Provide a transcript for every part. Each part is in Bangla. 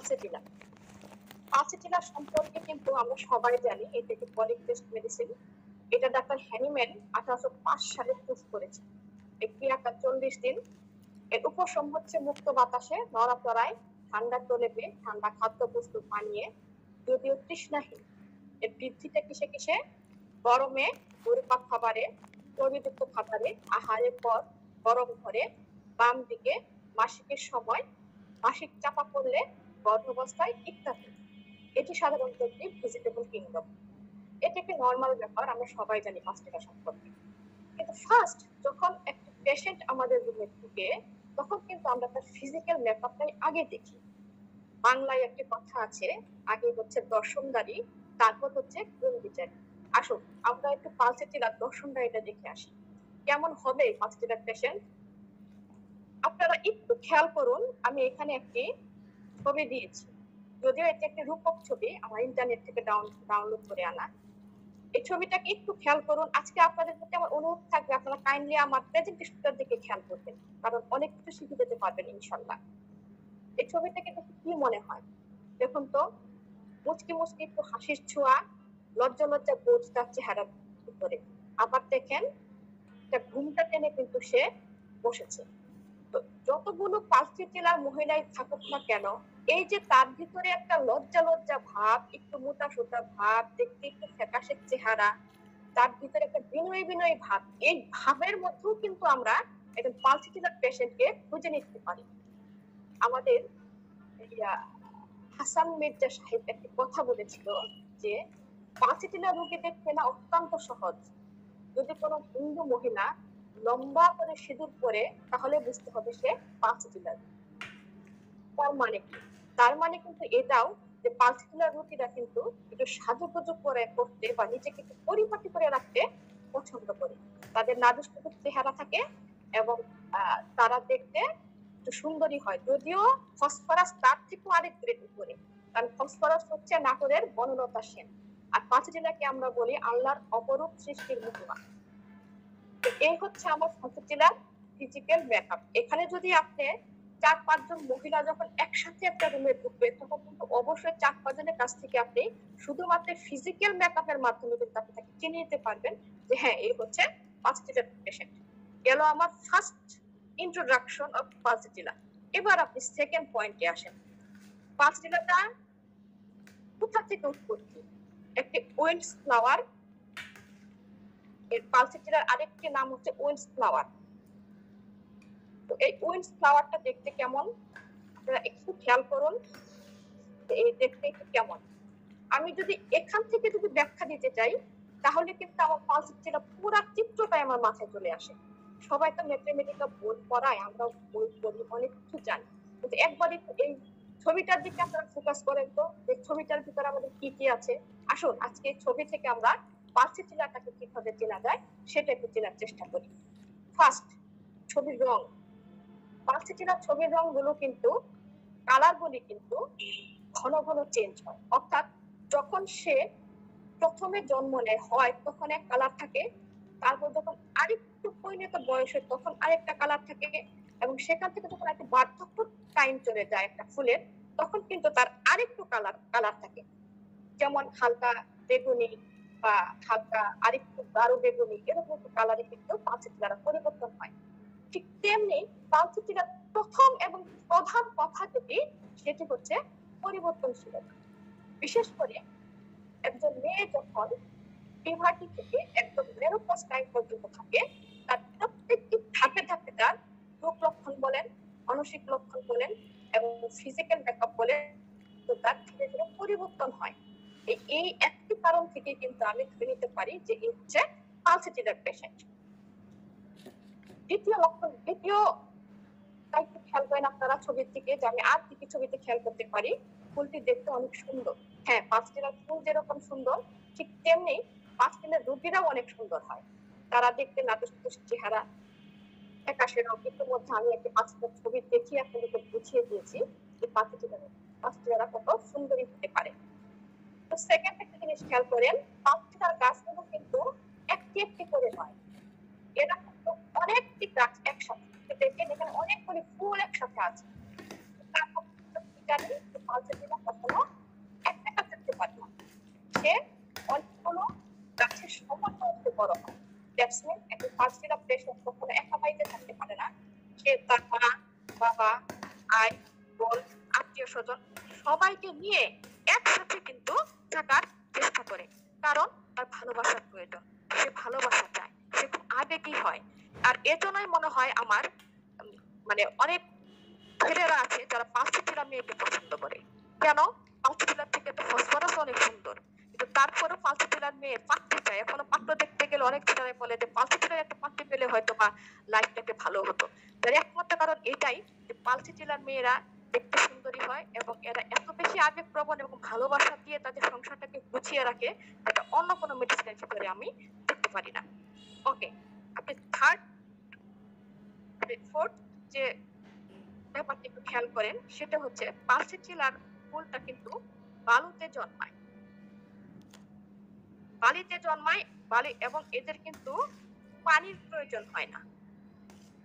পালসেটিলা। পালসেটিলা সম্পর্কে কিন্তু আমরা সবাই জানি, এটা একটি পলিক্রেস্ট মেডিসিন। এটা ডাক্তার হ্যানিম্যান 1805 সালে প্রুফ করেছে। এই ক্রিয়াটা 40 দিন। এর উপশম হচ্ছে মুক্ত বাতাসে, নড়াচড়ায়, ঠান্ডা প্রলেপে, ঠান্ডা খাদ্যবস্তু পানীয়ে, যদিও তৃষ্ণাহীন। এর বৃদ্ধিটা কিসে কিসে? গরমে পরিপাক খাবারে, চর্বিযুক্ত খাবারে, আহারের পর, গরম ঘরে, বাম দিকে, মাসিকের সময়, মাসিক চাপা পড়লে, গর্ভাবস্থায় ইত্যাদি। এটি সাধারণত একটি ভেজিটেবল কিংডম। এটি একটি নর্মাল ব্যাপার, আমরা সবাই জানি পাঁচটা সম্পর্কে। কিন্তু ফার্স্ট যখন একটা পেশেন্ট আমাদের রুমে ঢুকে, তখন কিন্তু আমরা তার ফিজিক্যাল মেকআপটাই আগে দেখি। বাংলায় একটি কথা আছে, আগে হচ্ছে দর্শনদারি, তারপর হচ্ছে গুণ বিচারি। আসুন আমরা একটু পালসেটিলার দর্শনদারিটা দেখে আসি, কেমন হবে পালসেটিলার পেশেন্ট। আপনারা একটু খেয়াল করুন, আমি এখানে একটি ছবি দিয়েছি, যদিও এটি একটি রূপক ছবি, আমার ইন্টারনেট থেকে ডাউনলোড করে আনা। এই ছবিটাকে একটু খেয়াল করুন। আজকে আপনাদের প্রতি আমার অনুরোধ থাকবে, আপনারা কাইন্ডলি আমার প্রেজেন্টেশনটার দিকে খেয়াল করবেন, কারণ অনেক কিছু শিখে যেতে পারবেন ইনশাল্লাহ। এই ছবিটাকে দেখে কি মনে হয় দেখুন তো, মুচকি মুচকি একটু হাসির ছোঁয়া, লজ্জা লজ্জা বোঝ তার চেহারার ভিতরে। আবার দেখেন একটা ঘুমটা টেনে কিন্তু সে বসেছে। তো যতগুলো পালসেটিলার মহিলাই থাকুক না কেন, এই যে তার ভিতরে একটা লজ্জা লজ্জা ভাব, একটু মোটা সোটা ভাব, দেখতে একটু ফ্যাকাশের চেহারা, তার ভিতরে একটা বিনয়ী বিনয়ী ভাব, এই ভাবের মধ্যেও কিন্তু আমরা একজন পালসেটিলার পেশেন্টকে খুঁজে নিতে পারি। আমাদের হাসান মির্জা সাহেব একটি কথা বলেছিল যে পালসেটিলা রোগীদের চেনা অত্যন্ত সহজ। যদি কোনো হিন্দু মহিলা লম্বা করে সিঁদুর পরে, তাহলে বুঝতে হবে সে পালসেটিলার। তার মানে কি? তার মানে কিন্তু এটাও যে পালসেটিলার রোগীরা কিন্তু একটু সাজুগুজু করে করতে বা নিজেকে একটু পরিপাটি করে রাখতে পছন্দ করে। তাদের নাদুস চেহারা থাকে এবং তারা দেখতে একটু সুন্দরী হয়, যদিও ফসফরাস তার থেকেও আরেক গ্রেড উপরে, কারণ ফসফরাস হচ্ছে নাটোরের বনলতা সেন, আর পালসেটিলাকে আমরা বলি আল্লাহর অপরূপ সৃষ্টির মহিমা। এই হচ্ছে আমার পালসেটিলার ফিজিক্যাল মেকআপ। এখানে যদি আপনি 4-5 জন মহিলা যখন একসাথে একটা রুমে ঢুকবে, তখন কিন্তু অবশ্যই 4-5 জনের কাছ থেকে আপনি শুধুমাত্র ফিজিক্যাল মেকআপের মাধ্যমে কিন্তু আপনি তাকে চিনে নিতে পারবেন যে হ্যাঁ এই হচ্ছে পালসেটিলার পেশেন্ট। গেল আমার ফার্স্ট ইন্ট্রোডাকশন অফ পালসেটিলা। এবার আপনি সেকেন্ড পয়েন্টে আসেন। পালসেটিলাটা কোথা থেকে উৎপত্তি? একটি উইন্ডস ফ্লাওয়ার। এর পালসেটিলার আরেকটি নাম হচ্ছে উইন্ডস ফ্লাওয়ার। তো এই উইন্ডস ফ্লাওয়ারটা দেখতে কেমন আপনারা একটু খেয়াল করুন, এই দেখতে একটু কেমন। আমি যদি এখান থেকে যদি ব্যাখ্যা দিতে চাই, তাহলে কিন্তু আমার পালসেটিলা পুরো চিত্রটাই আমার মাথায় চলে আসে। সবাই তো ম্যাথমেটিক্যাল বই পড়ায়, আমরা বই পড়ি, অনেক কিছু জানি, কিন্তু একবার একটু এই ছবিটার দিকে আপনারা ফোকাস করেন তো, এই ছবিটার ভিতরে আমাদের কি কি আছে। আসুন আজকে এই ছবি থেকে আমরা পালসেটিলাটাকে কিভাবে চেনা যায় সেটা একটু চেনার চেষ্টা করি। ফার্স্ট, ছবির রং। পালসেটিলার ছবির রং গুলো কিন্তু, কালার গুলি কিন্তু ঘন ঘন চেঞ্জ হয়, অর্থাৎ যখন সে প্রথমে জন্ম নেয় হয় তখন এক কালার থাকে, তারপর যখন আরেকটু পরিণত বয়স হয় তখন আরেকটা কালার থাকে, এবং সেখান থেকে যখন একটা বার্ধক্য টাইম চলে যায় একটা ফুলের, তখন কিন্তু তার আরেকটু কালার থাকে, যেমন হালকা বেগুনি বা হালকা আরেকটু গাঢ় বেগুনি, এরকম একটু কালারে কিন্তু পালসেটিলার পরিবর্তন হয়। ঠিক তেমনি পালসেটিলার প্রথম এবং প্রধান কথা যেটি, সেটি হচ্ছে পরিবর্তনশীলতা। বিশেষ করে একজন মেয়ে যখন পিউবার্টি থেকে একদম মেনোপজ টাইম পর্যন্ত থাকে, তার প্রত্যেকটি ধাপে ধাপে তার রূপ লক্ষণ বলেন, মানসিক লক্ষণ বলেন এবং ফিজিক্যাল মেকআপ বলেন, তো তার ধীরে ধীরে পরিবর্তন হয়। এই একটি কারণ থেকে কিন্তু আমি ধরে নিতে পারি যে এই হচ্ছে পালসেটিলার পেশেন্ট। দ্বিতীয় লক্ষণ, দ্বিতীয় একটু খেয়াল করেন আপনারা ছবির দিকে, যে আমি আর কি ছবিতে খেয়াল করতে পারি, ফুলটি দেখতে অনেক সুন্দর। হ্যাঁ, পালসেটিলার ফুল যেরকম সুন্দর, ঠিক তেমনি পালসেটিলার রোগীরাও অনেক সুন্দর হয়। তারা দেখতে নাদুস চেহারা, ফ্যাকাশে রং। ইতিমধ্যে আমি একটি পালসেটিলার ছবি দেখিয়ে আপনাদেরকে বুঝিয়ে দিয়েছি যে পালসেটিলারা কত সুন্দরী হতে পারে। তো সেকেন্ড একটা জিনিস খেয়াল করেন, পালসেটিলার গাছগুলো কিন্তু একটি একটি করে নয়, এরা কিন্তু অনেকটি গাছ একসাথে, দেখেন এখানে অনেকগুলি ফুল একসাথে আছে। পালসেটিলা কখনো একটা গাছ থাকতে পারে না, সে অনেকগুলো গাছের সমন্বয়ে বড় হয়। দ্যাটস মিন একটা পালসেটিলা পেশেন্ট কখনো একা বাড়িতে থাকতে পারে না, সে তার মা, বাবা, ভাই, বোন, আত্মীয় স্বজন সবাইকে নিয়ে একসাথে কিন্তু থাকার চেষ্টা করে, কারণ তার ভালোবাসার প্রয়োজন, সে ভালোবাসা চায়, সে খুব আবেগী হয়। আর এজন্যই মনে হয় আমার মানে অনেক ছেলেরা আছে যারা পালসেটিলা মেয়েকে পছন্দ করে। কেন? পালসেটিলার থেকে তো ফসফরাস অনেক সুন্দর, কিন্তু তারপরেও পালসেটিলার মেয়ে পাত্র চায়। এখনো পাত্র দেখতে গেলে অনেক ছেলেরা বলে যে পালসেটিলার একটা পাত্র পেলে হয়তো বা লাইফটাকে ভালো হতো। তার একমাত্র কারণ এটাই যে পালসেটিলার মেয়েরা দেখতে সুন্দরী হয় এবং এরা এত বেশি আবেগপ্রবণ এবং ভালোবাসা দিয়ে তাদের সংসারটাকে গুছিয়ে রাখে, এটা অন্য কোনো মেডিসিনের ভিতরে আমি দেখতে পারি না। ওকে, আপনি থার্ড ফোর্থ যে ব্যাপারটা একটু খেয়াল করেন, সেটা হচ্ছে পালসেটিলার ফুলটা কিন্তু বালুতে জন্মায়, বালিতে জন্মায়, বালি, এবং এদের কিন্তু পানির প্রয়োজন হয় না,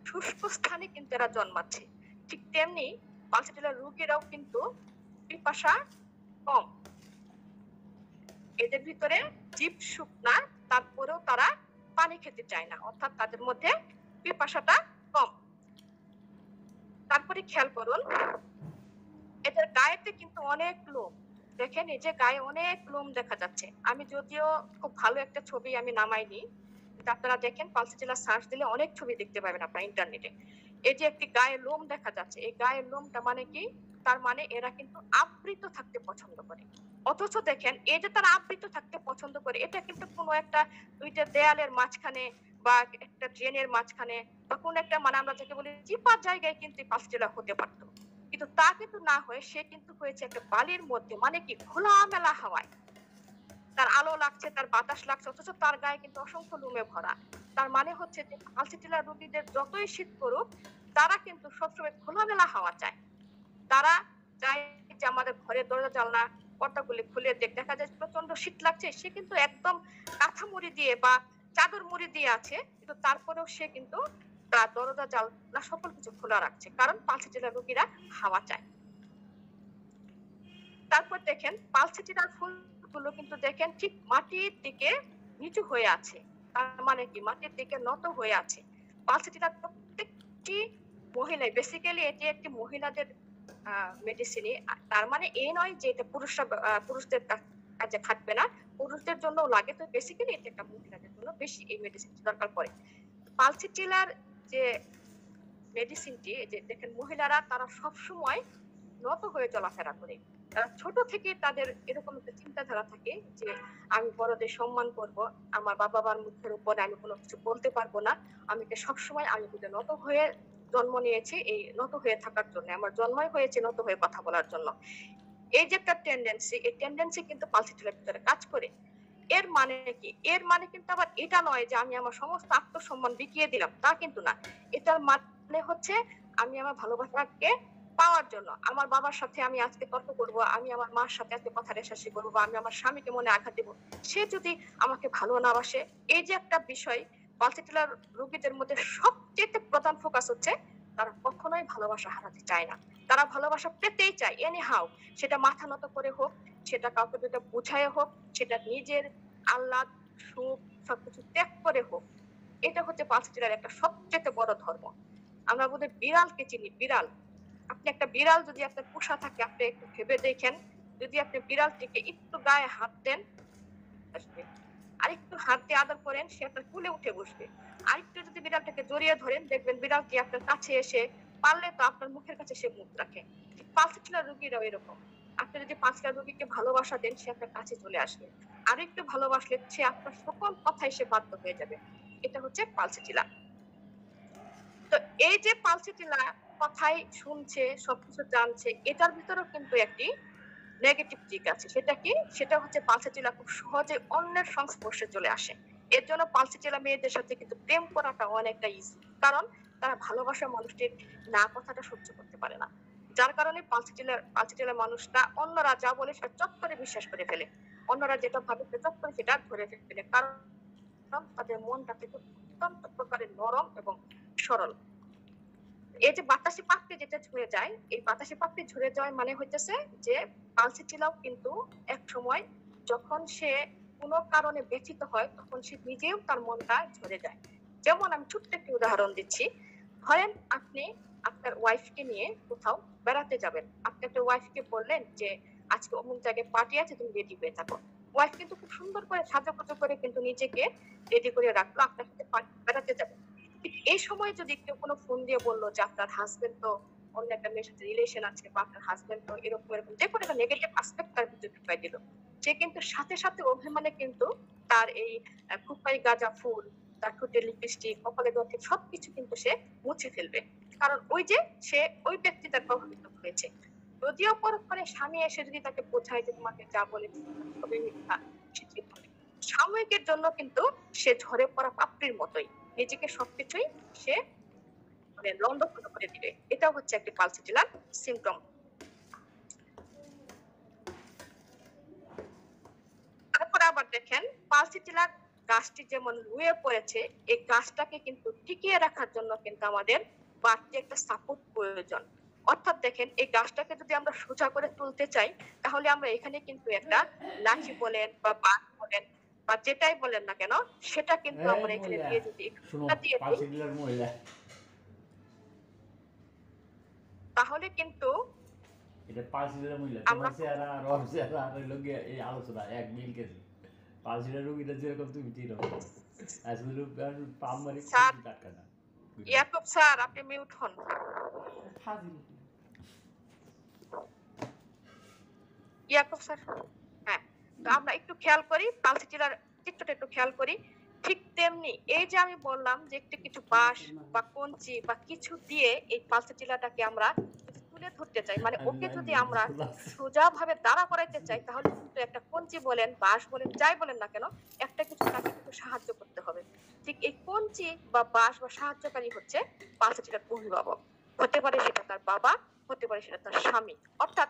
শুষ্ক স্থানে কিন্তু এরা জন্মাচ্ছে। ঠিক তেমনি পালসেটিলার রোগীরাও কিন্তু পিপাসা কম, এদের ভিতরে জীব শুকনা, তারপরেও তারা পানি খেতে চায় না, অর্থাৎ তাদের মধ্যে পিপাসাটা কম। তারপরে খেয়াল করুন, এদের গায়েতে কিন্তু অনেক লোম, দেখেন এই যে গায়ে অনেক লোম দেখা যাচ্ছে। আমি যদিও খুব ভালো একটা ছবি আমি নামাইনি, আপনারা দেখেন পালসেটিলা সার্চ দিলে অনেক ছবি দেখতে পাবেন আপনারা ইন্টারনেটে। এই যে একটি গায়ে লোম দেখা যাচ্ছে, এই গায়ের লোমটা মানে কি? তার মানে এরা কিন্তু আবৃত থাকতে পছন্দ করে। অথচ দেখেন এই যে তারা আবৃত থাকতে পছন্দ করে, এটা কিন্তু কোনো একটা দুইটা দেয়ালের মাঝখানে বা একটা ড্রেনের মাঝখানে বা কোন একটা মানে আমরা যাকে বলি চিপা জায়গায় কিন্তু পালসেটিলা হতে পারতো, কিন্তু তা কিন্তু না হয়ে সে কিন্তু হয়েছে একটা বালির মধ্যে, মানে কি খোলামেলা হাওয়ায়, তার আলো লাগছে, তার বাতাস লাগছে, অথচ তার গায়ে কিন্তু অসংখ্য লোমে ভরা। তার মানে হচ্ছে যে পালসেটিলা রোগীদের যতই শীত করুক, তারা কিন্তু সবসময় খোলামেলা হাওয়া চায়। তারা চায় যে আমাদের ঘরের দরজা জানলা পর্দাগুলি খুলে দেখা যায় প্রচন্ড শীত লাগছে, সে কিন্তু একদম কাঁথা মুড়ি দিয়ে বা চাদর মুড়ি দিয়ে আছে, কিন্তু তারপরেও সে কিন্তু তার দরজা জানলা সকল কিছু খোলা রাখছে, কারণ পালসেটিলা রোগীরা হাওয়া চায়। তারপর দেখেন পালসেটিলার ফুলগুলো কিন্তু দেখেন ঠিক মাটির দিকে নিচু হয়ে আছে, তার মানে কি মাটির দিকে নত হয়ে আছে। পালসেটিলার প্রত্যেকটি মহিলাই, বেসিক্যালি এটি একটি মহিলাদের মেডিসিনই, তার মানে এই নয় যে এটা পুরুষদের কাজে খাটবে না, পুরুষদের জন্য লাগে, তো বেসিক্যালি এটা একটা মহিলাদের জন্য বেশি এই মেডিসিন দরকার পড়ে। পালসেটিলার যে মেডিসিনটি, যে দেখেন মহিলারা তারা সব সময় নত হয়ে চলাফেরা করে, ছোট থেকে তাদের এরকম একটা চিন্তাধারা থাকে যে আমি বড়দের সম্মান করব, আমার বাবা মার মুখের উপরে আমি কোনো কিছু বলতে পারবো না, আমি সবসময় আমি কিন্তু নত হয়ে জন্ম নিয়েছি, এই নত হয়ে থাকার জন্য আমার জন্মই হয়েছে নত হয়ে কথা বলার জন্য। এই যে একটা টেন্ডেন্সি, এই টেন্ডেন্সি কিন্তু পালসেটিলার ভিতরে কাজ করে। এর মানে কি? এর মানে কিন্তু আবার এটা নয় যে আমি আমার সমস্ত আত্মসম্মান বিকিয়ে দিলাম, তা কিন্তু না। এটার মানে হচ্ছে আমি আমার ভালোবাসাকে পাওয়ার জন্য আমার বাবার সাথে আমি আজকে তর্ক করব, আমি আমার মার সাথে আজকে কথা রেশারেশি করবো, বা আমি আমার স্বামীকে মনে আঘাত দেবো, সে যদি আমাকে ভালো না বাসে, এই যে একটা বিষয় পালসেটিলার রোগীদের মধ্যে সবচেয়ে প্রধান ফোকাস হচ্ছে তারা কখনোই ভালোবাসা হারাতে চায় না, তারা ভালোবাসা পেতেই চায় এনি হাউ, সেটা মাথা নত করে হোক, সেটা কাউকে যেটা বুঝায় হোক, সেটা নিজের আহ্লাদ সুখ সবকিছু ত্যাগ করে হোক। এটা হচ্ছে পালসেটিলার একটা সবচেয়ে বড় ধর্ম। আমরা বোধহয় বিড়ালকে চিনি, বিড়াল, আপনি একটা বিড়াল যদি আপনার পোষা থাকে, আপনি একটু ভেবে দেখেন, যদি আপনি বিড়ালটিকে একটু গায়ে হাত দেন আসবে, আরেকটু হাত দিয়ে আদর করেন, সে আপনার কুলে উঠে বসবে, আরেকটু যদি বিড়ালটাকে জড়িয়ে ধরেন, দেখবেন বিড়ালটি আপনার কাছে এসে পারলে তো আপনার মুখের কাছে সে মুখ রাখে। পালসেটিলার রোগীরাও এরকম, আপনি যদি পালসেটিলার রোগীকে ভালোবাসা দেন, সে আপনার কাছে চলে আসবে, আর একটু ভালোবাসলে সে আপনার সকল কথাই সে বাধ্য হয়ে যাবে। এটা হচ্ছে পালসেটিলা। তো এই যে পালসেটিলা কথাই শুনছে, সবকিছু জানছে, এটার ভিতরেও কিন্তু একটি নেগেটিভ দিক আছে। সেটা কি? সেটা হচ্ছে পালসেটিলা খুব সহজে অন্যের সংস্পর্শে চলে আসে। এর জন্য পালসেটিলা মেয়েদের সাথে কিন্তু প্রেম করাটা অনেকটা ইজি, কারণ তারা ভালোবাসার মানুষটির না কথাটা সহ্য করতে পারে না, যার কারণে পালসেটিলা মানুষটা অন্যরা যা বলে সেটা চট করে বিশ্বাস করে ফেলে, অন্যরা যেটা ভাবে চট করে সেটা ধরে ফেলে, কারণ তাদের মনটা থেকে অত্যন্ত প্রকারের নরম এবং সরল। এই যে বাতাসে পাপড়ি যেটা ঝরে যায়, এই বাতাসে পাপড়ি ঝরে যাওয়ার মানে হইতেছে যে পালসিটিলাও কিন্তু এক সময় যখন সে কোনো কারণে ব্যথিত হয় তখন সে নিজেও তার মনটা ঝরে যায়। যেমন আমি ছোট্ট একটি উদাহরণ দিচ্ছি। ধরেন আপনি আপনার ওয়াইফকে নিয়ে কোথাও বেড়াতে যাবেন। আপনি আপনার ওয়াইফকে বললেন যে আজকে অমুক জায়গায় পার্টি আছে, তুমি রেডি হয়ে থাকো। ওয়াইফ কিন্তু খুব সুন্দর করে সাজুগুজু করে কিন্তু নিজেকে রেডি করে রাখলো আপনার সাথে বেড়াতে যাবে। এই সময় যদি কেউ কোনো ফোন দিয়ে বললো যে আপনার হাজবেন্ড তো অন্য একটা মেয়ের সাথে রিলেশন আছে, বা আপনার হাজবেন্ড তো এরকম এরকম যে কোনো একটা নেগেটিভ অ্যাসপেক্ট তার ভিতরে ঢুকাই দিল, সে কিন্তু সাথে সাথে অভিমানে কিন্তু তার এই খোঁপাই গাঁজা ফুল, তার ঠোঁটে লিপস্টিক, কপালে গঠে সবকিছু কিন্তু সে মুছে ফেলবে। কারণ ওই যে সে ওই ব্যক্তি তার প্রভাবিত হয়েছে। যদিও পরক্ষণে স্বামী এসে যদি তাকে বোঝায় যে তোমাকে যা বলেছে সবই মিথ্যা, সে ঠিক হবে। সাময়িকের জন্য কিন্তু সে ঝরে পড়া পাপড়ির মতোই নিজেকে সবকিছুই সে মানে লন্ডভন্ড করে দিবে। এটা হচ্ছে একটি পালসিটিলার সিমটম। তারপরে আবার দেখেন পালসিটিলার গাছটি যেমন রুয়ে পড়েছে, এই গাছটাকে কিন্তু টিকিয়ে রাখার জন্য কিন্তু আমাদের বাড়তি একটা সাপোর্ট প্রয়োজন। অর্থাৎ দেখেন এই গাছটাকে যদি আমরা সোজা করে তুলতে চাই তাহলে আমরা এখানে কিন্তু একটা লাঠি বলেন বা বাঁশ বলেন বা যেটাই বলেন না কেন সেটা কিন্তু আমরা এখানে দিয়ে যদি দিয়ে দিই তাহলে কিন্তু এটা পালসিটার মহিলা তোমার চেহারা আর ওর চেহারা আর হইল গিয়ে এই আলোচনা এক মিল গেছে। পালসিটার রোগীটা যেরকম তুমি যেরকম আজকে পাম মারি টাকা না। ইয়াকুব স্যার আপনি মিউট হন। ইয়াকুব স্যার, হ্যাঁ, তো আমরা একটু খেয়াল করি পালসিটিলার চিত্রটা একটু খেয়াল করি। ঠিক তেমনি এই যে আমি বললাম যে একটু কিছু বাঁশ বা কঞ্চি বা কিছু দিয়ে এই পালসিটিলাটাকে আমরা তুলে ধরতে চাই, মানে ওকে যদি আমরা সোজা ভাবে দাঁড়া করাইতে চাই তাহলে কিন্তু একটা কঞ্চি বলেন বাঁশ বলেন যাই বলেন না কেন একটা কিছু তাকে কিন্তু সাহায্য করতে হবে। ঠিক এই কঞ্চি বা বাঁশ বা সাহায্যকারী হচ্ছে পালসিটিলার অভিভাবক। হতে পারে সেটা তার বাবা, হতে পারে সেটা তার স্বামী। অর্থাৎ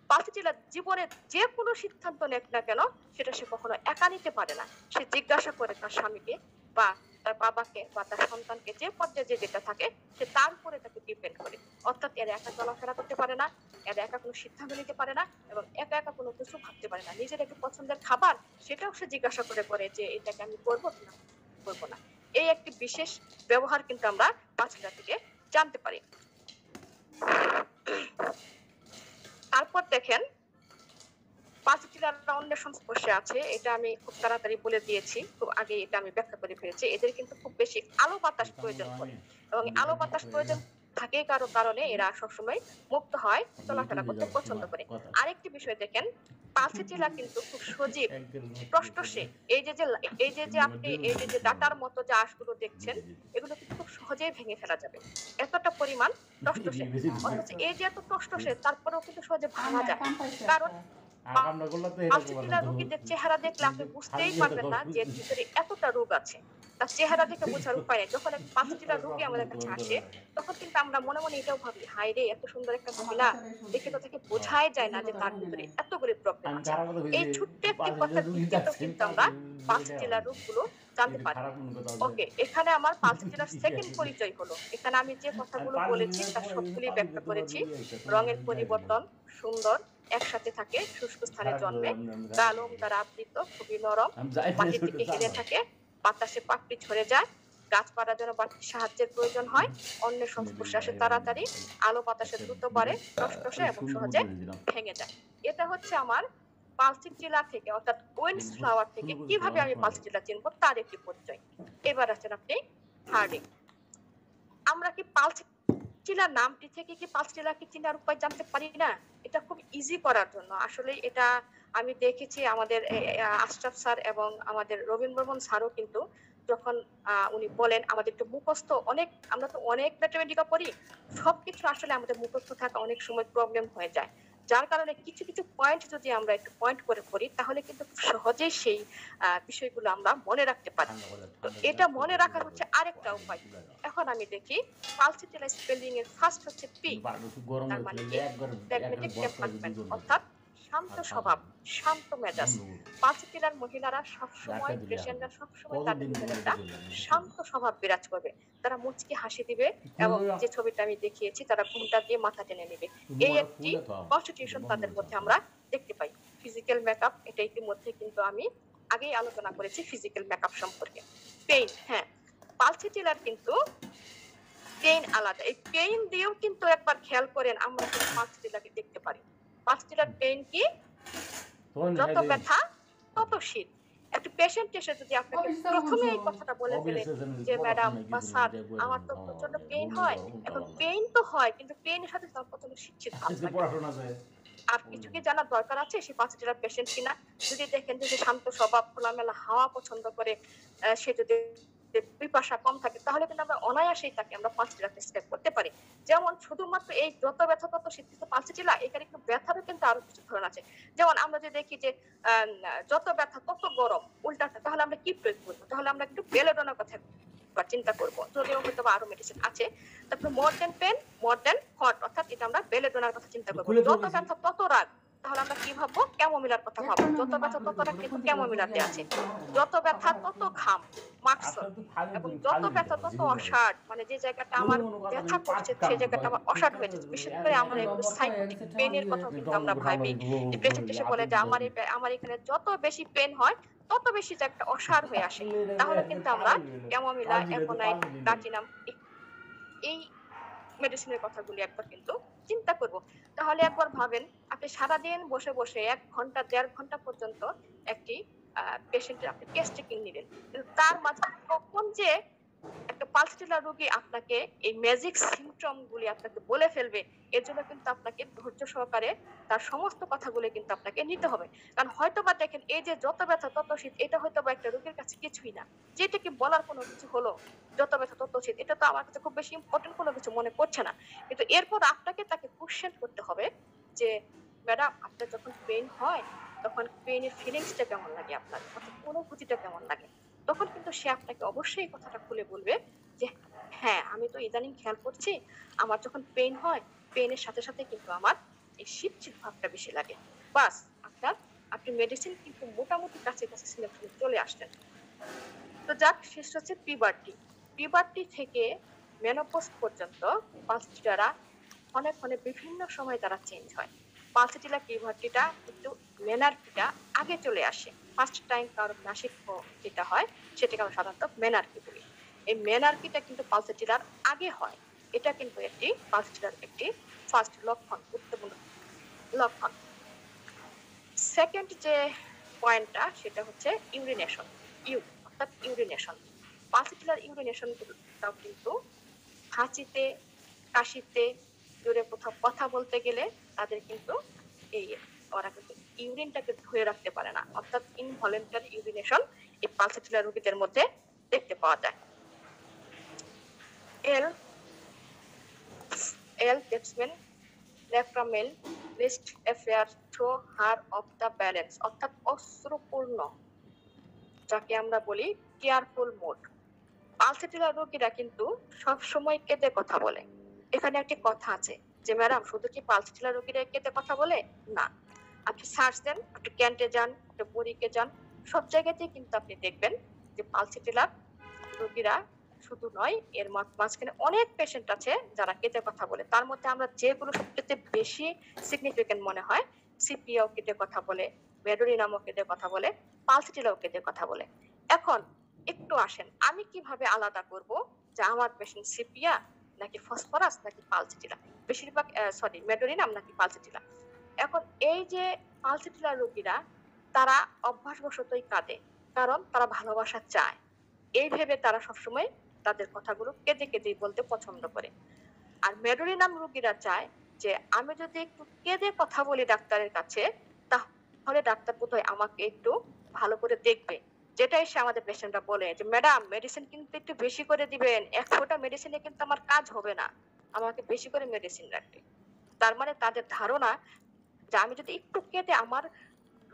পালসিটিলার জীবনে যে কোনো সিদ্ধান্ত নেক না কেন সেটা সে কখনো একা নিতে পারে না। সে জিজ্ঞাসা করে তার স্বামীকে বা তার বাবাকে বা তার সন্তানকে, যে পর্যায়ে যেটা থাকে সে তার উপরে তাকে ডিপেন্ড করে। অর্থাৎ এরা একা চলাফেরা করতে পারে না, এরা একা কোনো সিদ্ধান্ত নিতে পারে না এবং একা একা কোনো কিছু ভাবতে পারে না। নিজের একটু পছন্দের খাবার সেটাও সে জিজ্ঞাসা করে যে এটাকে আমি করবো কিনা করবো না। এই একটি বিশেষ ব্যবহার কিন্তু আমরা পালসিটিলা থেকে জানতে পারি। তারপর দেখেন পালসিটিলাররা অন্যের সংস্পর্শে আছে, এটা আমি খুব তাড়াতাড়ি বলে দিয়েছি, খুব আগে এটা আমি ব্যাখ্যা করে ফেলেছি। এদের কিন্তু খুব বেশি আলো বাতাস প্রয়োজন পড়ে এবং আলো বাতাস প্রয়োজন থাকে কারণে এরা সবসময় মুক্ত হয়, চলাফেরা করতে পছন্দ করে। আরেকটি বিষয় দেখেন পালসিটিলা কিন্তু খুব সজীব, টসটসে। এই যে আপনি এই যে ডাটার মতো যে আঁশগুলো দেখছেন এগুলো কিন্তু খুব সহজেই ভেঙে ফেলা যাবে, এতটা পরিমাণ টসটসে। অথচ এই যে এত টসটসে তারপরেও কিন্তু সহজে ভাঙা যায়, কারণ পালসিটিলার রোগীদের চেহারা দেখলে আপনি বুঝতেই পারবেন না যে ভিতরে এতটা রোগ আছে। তার চেহারা দেখে বোঝার উপায় নেই। যখন একটা পালসিটিলার রোগী আমাদের কাছে আসে তখন কিন্তু আমরা মনে মনে এটাও ভাবি, হায় রে এত সুন্দর একটা মহিলা, দেখে তো তাকে বোঝাই যায় না যে তার ভিতরে এতগুলি প্রবলেম আছে। এই ছোট্ট একটি কথার ভিত্তিতেও কিন্তু আমরা পালসিটিলার রোগগুলো জানতে পারি। ওকে, এখানে আমার পালসিটিলার সেকেন্ড পরিচয় হলো। এখানে আমি যে কথাগুলো বলেছি তার সবগুলি ব্যাখ্যা করেছি। রঙের পরিবর্তন, সুন্দর, একসাথে থাকে, শুষ্ক স্থানে জন্মে, গালম দ্বারা আবৃত, খুবই নরম, মাটির দিকে হেলে থাকে, বাতাসে পাপড়ি ঝরে যায়, গাছপালা যেন বাড়তি সাহায্যের প্রয়োজন হয়, অন্যের সংস্পর্শে আসে তাড়াতাড়ি, আলো বাতাসে দ্রুত বাড়ে, টসটসে এবং সহজে ভেঙে যায়। এটা হচ্ছে আমার পালসিটিলা থেকে অর্থাৎ উইন্ডস ফ্লাওয়ার থেকে কিভাবে আমি পালসিটিলা চিনবো তার একটি পরিচয়। এবার আছেন আপনি হার্ডিং। আমরা কি পালসিটিলা নামটি থেকে কি পালসিটিলাকে চিনার উপায় জানতে পারি না? এটা খুব ইজি করার জন্য আসলে এটা আমি দেখেছি আমাদের আশরাফ স্যার এবং আমাদের রবীন বর্মন স্যারও কিন্তু যখন উনি বলেন আমাদের একটু মুখস্থ অনেক, আমরা তো অনেক ম্যাথমেটিকা পড়ি, সবকিছু আসলে আমাদের মুখস্থ থাকা অনেক সময় প্রবলেম হয়ে যায়, যার কারণে কিছু কিছু পয়েন্ট যদি আমরা একটু পয়েন্ট করে পড়ি তাহলে কিন্তু সহজেই সেই বিষয়গুলো আমরা মনে রাখতে পারি। তো এটা মনে রাখার হচ্ছে আরেকটা উপায়। এখন আমি দেখি পালসিটিলা স্পেলিং এর ফার্স্ট হচ্ছে পি, তার মানে কি প্র্যাগমেটিক টেম্পারমেন্ট, অর্থাৎ শান্ত আর স্বভাব, খাবেন শান্ত মেজাজ। বন্ধু পালসিটিলার মহিলারা সবসময়, ডাক্তার দিলে পেশেন্টরা হবে সবসময় তাদের কতদিন ভিতরে তোমার একটা এটা চলবে এটা চলবে শান্ত স্বভাব বিরাজ করবে। তারা মুচকি হাসি দিবে এবং খুলে যে ছবিটা আমি দেখিয়েছি তারা ঘুমটা দিয়ে মাথা টেনে নেবে। তুমি এই ওটা একটি খুলে খাও এটা কনস্টিটিউশন বন্ধ তাদের করে মধ্যে খাও আমরা দেখতে পাই। ফিজিক্যাল মেকআপ, এটা ইতিমধ্যে কিন্তু আমি আগেই আলোচনা করেছি ফিজিক্যাল মেকআপ সম্পর্কে। পেইন, হ্যাঁ, পালসিটিলার কিন্তু পেইন আলাদা। এই পেইন দিয়েও কিন্তু একবার খেয়াল করেন আমরা কিন্তু পালসিটিলাকে দেখতে পারি। পালসিটিলার পেইন কি? তখন যত হেডে ব্যথা তত শীত। একটা পেশেন্ট এসে যদি আপনাকে প্রথমে এই কথাটা বলে ফেলে যে ম্যাডাম বা স্যার আমার তো প্রচন্ড পেইন হয়, এখন পেইন তো হয় কিন্তু পেইনের সাথে তার প্রচন্ড শীত ভাব আজকে থাকে। পড়াশোনা আছে আর কিছু কি জানার দরকার আছে সে পালসিটিলার পেশেন্ট কিনা? যদি দেখেন যে সে শান্ত স্বভাব, খোলামেলা হাওয়া পছন্দ করে, সে যদি পিপাসা কম থাকে তাহলে কিন্তু আমরা অনায়াসেই তাকে আমরা পালসিটিলা প্রেসক্রাইব করতে পারি। যেমন শুধুমাত্র এই যত ব্যথা তত শীত কিন্তু পালসিটিলা, এখানে কিন্তু ব্যথারও কিন্তু আরো কিছু ধরন আছে। যেমন আমরা যে দেখি যে যত ব্যথা তত গরম, উল্টাটা, তাহলে আমরা কি প্রয়োগ করবো? তাহলে আমরা একটু বেলেডোনার কথা চিন্তা করবো, যদিও হয়তো আরো মেডিসিন আছে। তারপরে মোর দেন পেন মোর দেন হট, অর্থাৎ এটা আমরা বেলেডোনার কথা চিন্তা করবো। খুলে যত ফেলছি ব্যথা তত রাগ, তাহলে আমরা কি ভাববো? ক্যামোমিলার কথা ভাববো। যত ব্যথা তত রাগ কিন্তু ক্যামোমিলাতে আছে। যত ব্যথা তত ঘাম, মাকসল। আজকাল তো ফালতু এবং তুমি যত ফালতু ব্যথা দাও তত জীবনে অসাড়, মানে যে জায়গাটা আমার ব্যথা করছে সেই জায়গাটা আমার অসাড় হয়ে যাচ্ছে। বিশেষ করে আমরা এগুলো সাইকোটিক পেনের কথা কিন্তু আমরা ভাবি যে পেশেন্ট এসে বলে যে আমার এখানে যত বেশি পেন হয় তত বেশি জায়গাটা অসাড় হয়ে আসে, তাহলে কিন্তু আমরা ক্যামোমিলা, অ্যাকোনাইট, প্লাটিনাম এই মেডিসিনের কথাগুলি একবার কিন্তু চিন্তা করব। তাহলে একবার ভাবেন আপনি সারাদিন বসে বসে 1 ঘন্টা 1.5 ঘন্টা পর্যন্ত একটি পেশেন্টের আপনি কেস টেকিং নিলেন, কিন্তু তার মাঝে কখন যে একটা পালসিটিলার রোগী আপনাকে এই ম্যাজিক সিমটম গুলি আপনাকে বলে ফেলবে, এর জন্য কিন্তু আপনাকে ধৈর্য সহকারে তার সমস্ত কথাগুলো কিন্তু আপনাকে নিতে হবে। কারণ হয়তো বা দেখেন এই যে যত ব্যথা তত শীত, এটা হয়তো বা একটা রোগীর কাছে কিছুই না, যেটা কি বলার কোনো কিছু হলো, যত ব্যথা তত শীত, এটা তো আমার কাছে খুব বেশি ইম্পর্টেন্ট কোনো কিছু মনে করছে না। কিন্তু এরপর আপনাকে তাকে কোশ্চেন করতে হবে যে ম্যাডাম আপনার যখন পেইন হয় তখন পেইনের ফিলিংসটা কেমন লাগে, আপনার অর্থাৎ অনুভূতিটা কেমন লাগে। তখন কিন্তু সে আপনাকে অবশ্যই এই কথাটা খুলে বলবে যে হ্যাঁ আমি তো ইদানিং খেয়াল করছি আমার যখন পেইন হয় পেইনের সাথে সাথে কিন্তু আমার এই শীত শীত ভাবটা বেশি লাগে। বাস, আপনি মেডিসিন কিন্তু মোটামুটি কাছে কাছে সিলেকশনে চলে আসলেন। তো যাক, শেষ হচ্ছে পিবার্টি। পিবার্টি থেকে মেনোপজ পর্যন্ত পালসিটিলারা ক্ষণে ক্ষণে বিভিন্ন সময় তারা চেঞ্জ হয়। পালসিটিলা পিবার্টিটা কিন্তু মেনার্কিটা আগে চলে আসে। ফার্স্ট টাইম কারো মাসিক যেটা হয় সেটাকে আমরা সাধারণত মেনার্কি বলি। এই মেনার্কিটা কিন্তু পালসিটিলার আগে হয়। এটা কিন্তু একটি পালসিটিলার একটি ফার্স্ট লক্ষণ, গুরুত্বপূর্ণ লক্ষণ। সেকেন্ড যে পয়েন্টটা সেটা হচ্ছে ইউরিনেশন। অর্থাৎ ইউরিনেশন, পালসিটিলার ইউরিনেশনটাও কিন্তু হাঁচিতে, কাশিতে, জোরে কোথাও কথা বলতে গেলে তাদের কিন্তু এই ওরা কিন্তু ইউরিনটাকে ধরে রাখতে পারে না, অর্থাৎ ইনভলেন্টারি ইউরিনেশন এই পালসিটিলার রোগীদের মধ্যে দেখতে পাওয়া যায়। এল টেক্সমেন লেফ্রামেল list affair throw her off the balance, অর্থাৎ অস্ত্রপূর্ণ, যাকে আমরা বলি কেয়ারফুল মোড। পালসিটিলার রোগীরা কিন্তু সব সময় কেঁদে কথা বলে। এখানে একটি কথা আছে যে ম্যাডাম শুধু কি পালসিটিলার রোগীরা কেঁদে কথা বলে? না, আপনি সার্চ দেন, আপনি ক্যান্টে যান, আপনি বুরিকে যান, সব জায়গাতেই কিন্তু আপনি দেখবেন যে পালসিটিলার রোগীরা শুধু নয়, এর মাঝখানে অনেক পেশেন্ট আছে যারা কেঁদে কথা বলে। তার মধ্যে আমরা যেগুলো সবচেয়ে বেশি সিগনিফিকেন্ট মনে হয়, সিপিয়াও কেঁদে কথা বলে, মেডোরিনামও কেঁদে কথা বলে, পালসিটিলাও কেঁদে কথা বলে। এখন একটু আসেন আমি কিভাবে আলাদা করব যে আমার পেশেন্ট সিপিয়া নাকি ফসফরাস নাকি পালসিটিলা, বেশিরভাগ মেডোরিনাম নাকি পালসিটিলা। এখন এই যে পালসিটিলা রোগীরা তারা অভ্যাসবশতই কাঁদে, কারণ তারা ভালোবাসা চায়, এই ভেবে তারা সবসময় তাদের কথাগুলো কেঁদে কেঁদেই বলতে পছন্দ করে। আর মেডোরিনাম রোগীরা চায় যে আমি যদি একটু কেঁদে কথা বলি ডাক্তারের কাছে তাহলে ডাক্তার বোধহয় আমাকে একটু ভালো করে দেখবে। যেটা এসে আমাদের পেশেন্টরা বলে যে ম্যাডাম মেডিসিন কিন্তু একটু বেশি করে দিবেন, 1 ফোঁটা মেডিসিনে কিন্তু আমার কাজ হবে না, আমাকে বেশি করে মেডিসিন রাখবে। তার মানে তাদের ধারণা যে আমি যদি একটু কেটে আমার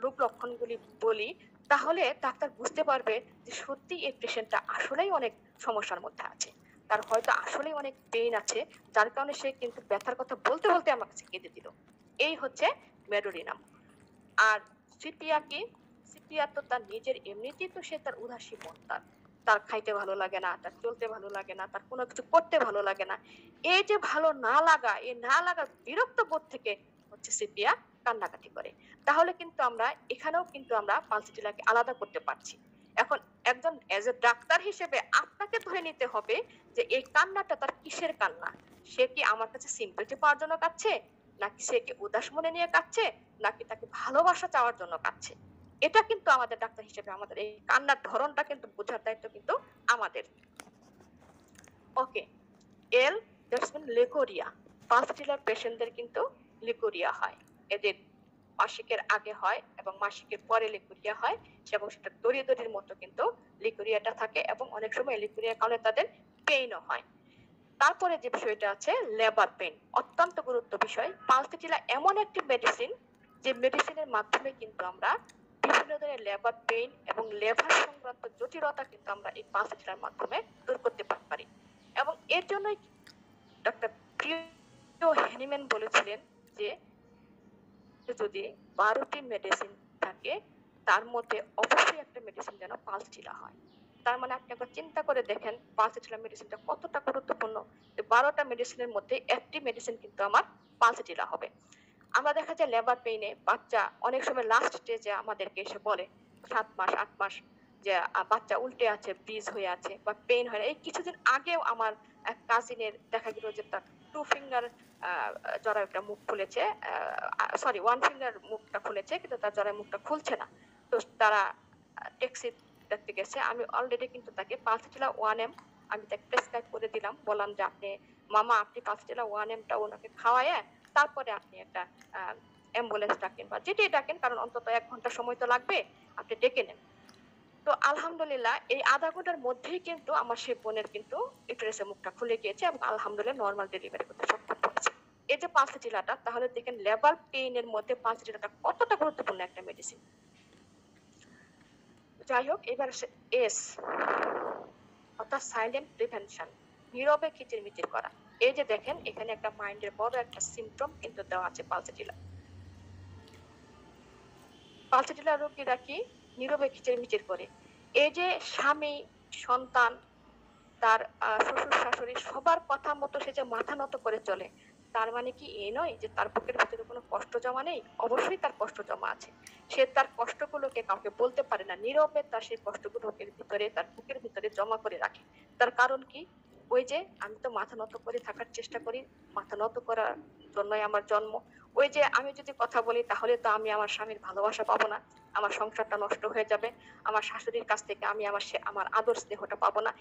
রূপ লক্ষণগুলি বলি তাহলে ডাক্তার বুঝতে পারবে যে সত্যি এই পেশেন্টটা আসলেই অনেক সমস্যার মধ্যে আছে, তার হয়তো আসলেই অনেক পেইন আছে, যার কারণে সে কিন্তু ব্যথার কথা বলতে বলতে আমার কাছে কেঁদে দিল। এই হচ্ছে মেডোরিনাম। আর সিপিয়া কি, সিপিয়া তো তার নিজের এমনিতেই তো সে তার উদাসী মন, তার তার খাইতে ভালো লাগে না, তার চলতে ভালো লাগে না, তার কোনো কিছু করতে ভালো লাগে না। এই যে ভালো না লাগা, এই না লাগার বিরক্ত বোধ থেকে হচ্ছে সিপিয়া কান্নাকাটি করে। তাহলে কিন্তু আমরা এখানেও কিন্তু আমরা পালসিটিলাকে আলাদা করতে পারছি। এখন একজন এজ এ ডাক্তার হিসেবে আপনাকে ধরে নিতে হবে যে এই কান্নাটা তার কিসের কান্না। সে কি আমার কাছে সিম্পথি পাওয়ার জন্য কাঁদছে, নাকি সে কি উদাস মনে নিয়ে কাঁদছে, নাকি তাকে ভালোবাসা চাওয়ার জন্য কাঁদছে। এটা কিন্তু আমাদের ডাক্তার হিসেবে আমাদের এই কান্নার ধরনটা কিন্তু বোঝার দায়িত্ব কিন্তু আমাদের। ওকে, এল দ্যাটস মিন লিকোরিয়া। পালসিটিলার পেশেন্টদের কিন্তু লিকোরিয়া হয়। এদের মাসিকের আগে হয় এবং মাসিকের পরে লিকোরিয়া হয়, এবং সেটা দড়ি দড়ির মতো কিন্তু লিকোরিয়াটা থাকে, এবং অনেক সময় লিকোরিয়ার কারণে তাদের পেইনও হয়। তারপরে যে বিষয়টা আছে লেবার পেইন, অত্যন্ত গুরুত্ব বিষয়। পালসিটিলা এমন একটি মেডিসিন যে মেডিসিনের মাধ্যমে কিন্তু আমরা বিভিন্ন ধরনের লেবার পেইন এবং লেভার সংক্রান্ত জটিলতা কিন্তু আমরা এই পালসিটিলার মাধ্যমে দূর করতে পারি। এবং এর জন্যই ডক্টর প্রিয় হ্যানিম্যান বলেছিলেন যে যদি 12টি মেডিসিন থাকে তার মধ্যে অবশ্যই একটা মেডিসিন যেন পালসিটিলা হয়। তার মানে আপনি একবার চিন্তা করে দেখেন পালসিটিলা মেডিসিনটা কতটা গুরুত্বপূর্ণ। 12টা মেডিসিনের মধ্যে একটি মেডিসিন কিন্তু আমার পালসিটিলা হবে। আমরা দেখা যায় লেবার পেইনে বাচ্চা অনেক সময় লাস্ট স্টেজে আমাদেরকে এসে বলে 7 মাস 8 মাস যে বাচ্চা উল্টে আছে, ব্রিজ হয়ে আছে বা পেইন হয়। এই কিছুদিন আগেও আমার এক কাজিনের দেখা গেল যে তার 2 ফিঙ্গার জরায়ু একটা মুখ খুলেছে, সরি 1 ফিঙ্গার মুখটা খুলেছে, কিন্তু তার জরায়ু মুখটা খুলছে না। তো তারা ট্যাক্সি দেখতে গেছে। আমি অলরেডি কিন্তু তাকে পালসিটিলা 1M আমি তাকে প্রেসক্রাইব করে দিলাম, বললাম যে আপনি মামা আপনি পালসিটিলা 1Mটা ওনাকে খাওয়ায় তারপরে আপনি একটা অ্যাম্বুলেন্স ডাকেন বা যেটাই ডাকেন, কারণ অন্তত 1 ঘন্টা সময় তো লাগবে, আপনি ডেকে নেন। তো আলহামদুলিল্লাহ এই আধা ঘন্টার মধ্যেই কিন্তু আমার সেই বোনের কিন্তু ইউটেরাসের মুখটা খুলে গিয়েছে এবং আলহামদুলিল্লাহ নর্মাল ডেলিভারি করতে সক্ষম হয়েছে। এই যে পালসিটিলাটা, তাহলে দেখেন লেবার পেইনের মধ্যে পালসিটিলাটা কতটা গুরুত্বপূর্ণ একটা মেডিসিন। যাই হোক, এবার এস অর্থাৎ সাইলেন্ট প্রিভেনশন, নীরবে কিচিরমিচির করা। এই যে দেখেন এখানে একটা মাইন্ডের বড় একটা সিম্পটম কিন্তু দেওয়া আছে পালসিটিলা। পালসিটিলা রোগীরা কি নীরবে কিচিরমিচির করে। এই যে স্বামী, সন্তান, তার শ্বশুর শাশুড়ি সবার কথা মতো সে যে মাথা নত করে চলে, তার মানে কি এই নয় যে তার বুকের ভিতরে কোনো কষ্ট জমা নেই? অবশ্যই তার কষ্ট জমা আছে। সে তার কষ্টগুলোকে কাউকে বলতে পারে না, নীরবে তার সেই কষ্টগুলোকে ভিতরে তার বুকের ভিতরে জমা করে রাখে। তার কারণ কি? ওই যে আমি তো মাথা নত করে থাকার চেষ্টা করি, মাথা নত করার জন্যই আমার জন্ম। ওই যে আমি যদি কথা বলি তাহলে তো আমি আমার স্বামীর ভালোবাসা পাবো না, আমার সংসারটা নষ্ট হয়ে যাবে, আমার শাশুড়ির কাছ থেকে আমি আমার আদর স্নেহটা পাবো না।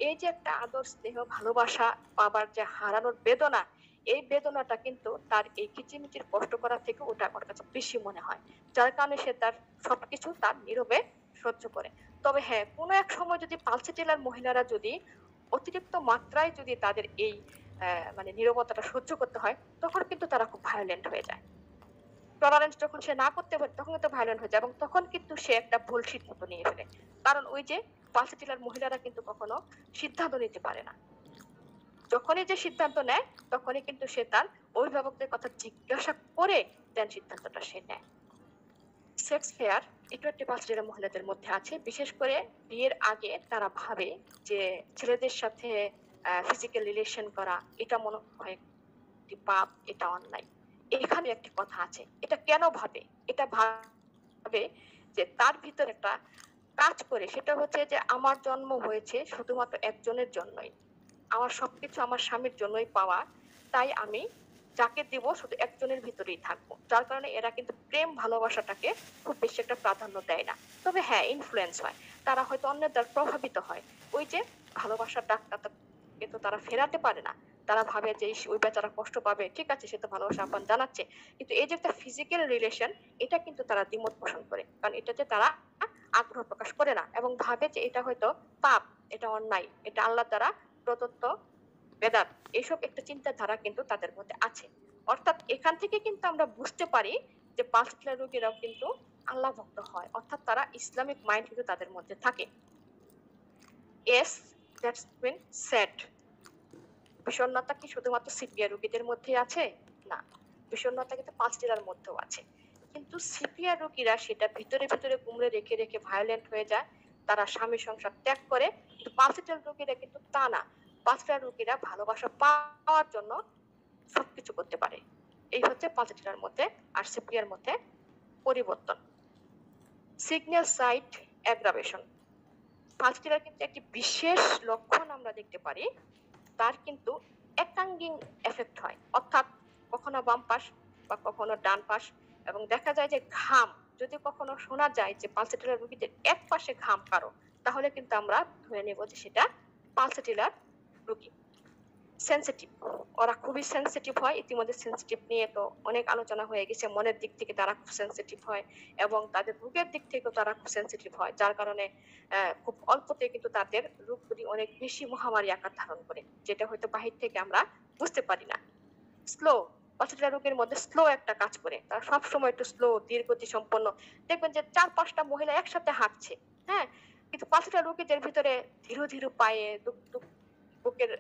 এই যে একটা আদর স্নেহ ভালোবাসা পাবার যে হারানোর বেদনা, এই বেদনাটা কিন্তু তার এই কিচিমিচির কষ্ট করা থেকে ওটা আমার কাছে বেশি মনে হয়, যার কারণে সে তার সবকিছু তার নীরবে সহ্য করে। তবে হ্যাঁ, কোনো এক সময় যদি পালসিটিলার মহিলারা যদি অতিরিক্ত মাত্রায় যদি তাদের এই মানে নীরবতাটা সহ্য করতে হয়, তখন কিন্তু তারা খুব ভায়োলেন্ট হয়ে যায়। টলারেন্স যখন সে না করতে পারে তখন কিন্তু ভায়োলেন্ট হয়ে যায়, এবং তখন কিন্তু সে একটা ভুল সিদ্ধান্ত নিয়ে ফেলে। কারণ ওই যে পালসিটিলার মহিলারা কিন্তু কখনো সিদ্ধান্ত নিতে পারে না। যখনই যে সিদ্ধান্ত নেয় তখনই কিন্তু সে তার অভিভাবকদের কথা জিজ্ঞাসা করে দেন সিদ্ধান্তটা সে নেয়। সেক্স ফেয়ার এটা একটা পালসিটিলার মহিলাদের মধ্যে আছে। বিশেষ করে বিয়ের আগে তারা ভাবে যে ছেলেদের সাথে ফিজিক্যাল রিলেশন করা এটা মনে হয় একটি পাপ, এটা অন্যায়। এখানে একটি কথা আছে, এটা কেন ভাবে? এটা ভাবে যে তার ভিতর একটা কাজ করে, সেটা হচ্ছে যে আমার জন্ম হয়েছে শুধুমাত্র একজনের জন্যই, আমার সবকিছু আমার স্বামীর জন্যই পাওয়া, তাই আমি যাকে দিব শুধু একজনের ভিতরেই থাকবো। যার কারণে এরা কিন্তু প্রেম ভালোবাসাটাকে খুব বেশি একটা প্রাধান্য দেয় না। তবে হ্যাঁ, ইনফ্লুয়েন্স হয়, তারা হয়তো অন্যের দ্বারা প্রভাবিত হয়। ওই যে ভালোবাসার ডাকটা কিন্তু তারা ফেরাতে পারে না। তারা ভাবে যে ওই বেচারা কষ্ট পাবে, ঠিক আছে সে তো ভালোবাসা আহ্বান জানাচ্ছে, কিন্তু এই যে একটা ফিজিক্যাল রিলেশন, এটা কিন্তু তারা দ্বিমত পোষণ করে, কারণ এটাতে তারা আগ্রহ প্রকাশ করে না এবং ভাবে যে এটা হয়তো পাপ, এটা অন্যায়, এটা আল্লাহ দ্বারা প্রদত্ত বেদাত, এইসব একটা চিন্তাধারা কিন্তু তাদের মধ্যে আছে। অর্থাৎ এখান থেকে কিন্তু আমরা বুঝতে পারি যে পালসিটিলা রোগীরাও কিন্তু আল্লাহ ভক্ত হয়, অর্থাৎ তারা ইসলামিক মাইন্ড কিন্তু তাদের মধ্যে থাকে। এস দ্যাটস মিন স্যাড। বিষণ্ণতা কি শুধুমাত্র সিপিয়া রোগীদের মধ্যে আছে? না, বিষণ্ণতা কিন্তু পালসিটিলার মধ্যেও আছে। কিন্তু সিপিআর রোগীরা সেটা ভিতরে ভিতরে কুমড়ে রেখে রেখে ভায়োলেন্ট হয়ে যায়, তারা স্বামী সংসার ত্যাগ করে। কিন্তু পালসিটাল রোগীরা কিন্তু তা না, পালসিটাল রোগীরা ভালোবাসা পাওয়ার জন্য সবকিছু করতে পারে। এই হচ্ছে পালসিটার মধ্যে আর সিপিআর মধ্যে পরিবর্তন। সিগন্যাল সাইট অ্যাগ্রাভেশন, পালসিটার কিন্তু একটি বিশেষ লক্ষণ আমরা দেখতে পারি, তার কিন্তু একাঙ্গিং এফেক্ট হয়, অর্থাৎ কখনো বাম পাশ বা কখনো ডান পাশ, এবং দেখা যায় যে ঘাম যদি কখনো শোনা যায় যে পালসেটিলার রোগীদের এক পাশে ঘাম কারো, তাহলে কিন্তু আমরা ধরে নেব যে সেটা পালসেটিলার রোগী। সেন্সিটিভ, ওরা খুবই সেন্সিটিভ হয়। ইতিমধ্যে সেন্সিটিভ নিয়ে তো অনেক আলোচনা হয়ে গেছে। মনের দিক থেকে তারা খুব সেন্সিটিভ হয় এবং তাদের রোগের দিক থেকেও তারা খুব সেন্সিটিভ হয়, যার কারণে খুব অল্পতে কিন্তু তাদের রোগগুলি অনেক বেশি মহামারী আকার ধারণ করে, যেটা হয়তো বাহির থেকে আমরা বুঝতে পারি না। স্লো, পালসেটিলার রোগের মধ্যে স্লো একটা কাজ করে, তারা সবসময় একটু স্লো, ধীর গতি সম্পন্ন। দেখবেন যে 4-5টা মহিলা একসাথে হাঁটছে, হ্যাঁ, কিন্তু পালসেটিলার রোগীদের ভিতরে ধীরে ধীরে পায়ে বুকের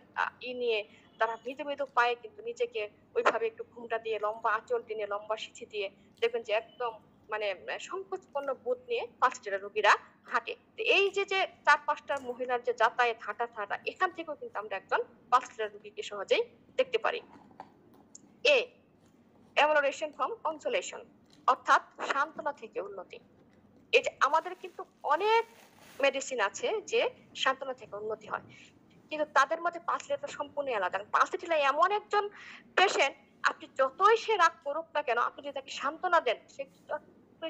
নিয়ে তারা মৃদু মৃদু পায়ে কিন্তু নিজেকে ওইভাবে একটু ঘুমটা দিয়ে লম্বা আঁচল টেনে লম্বা সিঁথি দিয়ে দেখবেন যে একদম মানে সংকোচপন্ন বোধ নিয়ে পালসেটিলার রোগীরা হাঁটে। এই যে যে 4-5টা মহিলার যে যাতায়াত হাঁটা এখান থেকেও কিন্তু আমরা একজন পালসেটিলার রোগীকে সহজেই দেখতে পারি। এ, এমোলারেশন ফ্রম কনসোলেশন, অর্থাৎ সান্ত্বনা থেকে উন্নতি। এই যে আমাদের কিন্তু অনেক মেডিসিন আছে যে সান্ত্বনা থেকে উন্নতি হয়, কিন্তু তাদের মধ্যে পালসেটিলা সম্পূর্ণ আলাদা। পালসেটিলা এমন একজন পেশেন্ট, আপনি যতই সে রাগ করুক না কেন, আপনি যদি তাকে সান্ত্বনা দেন, সে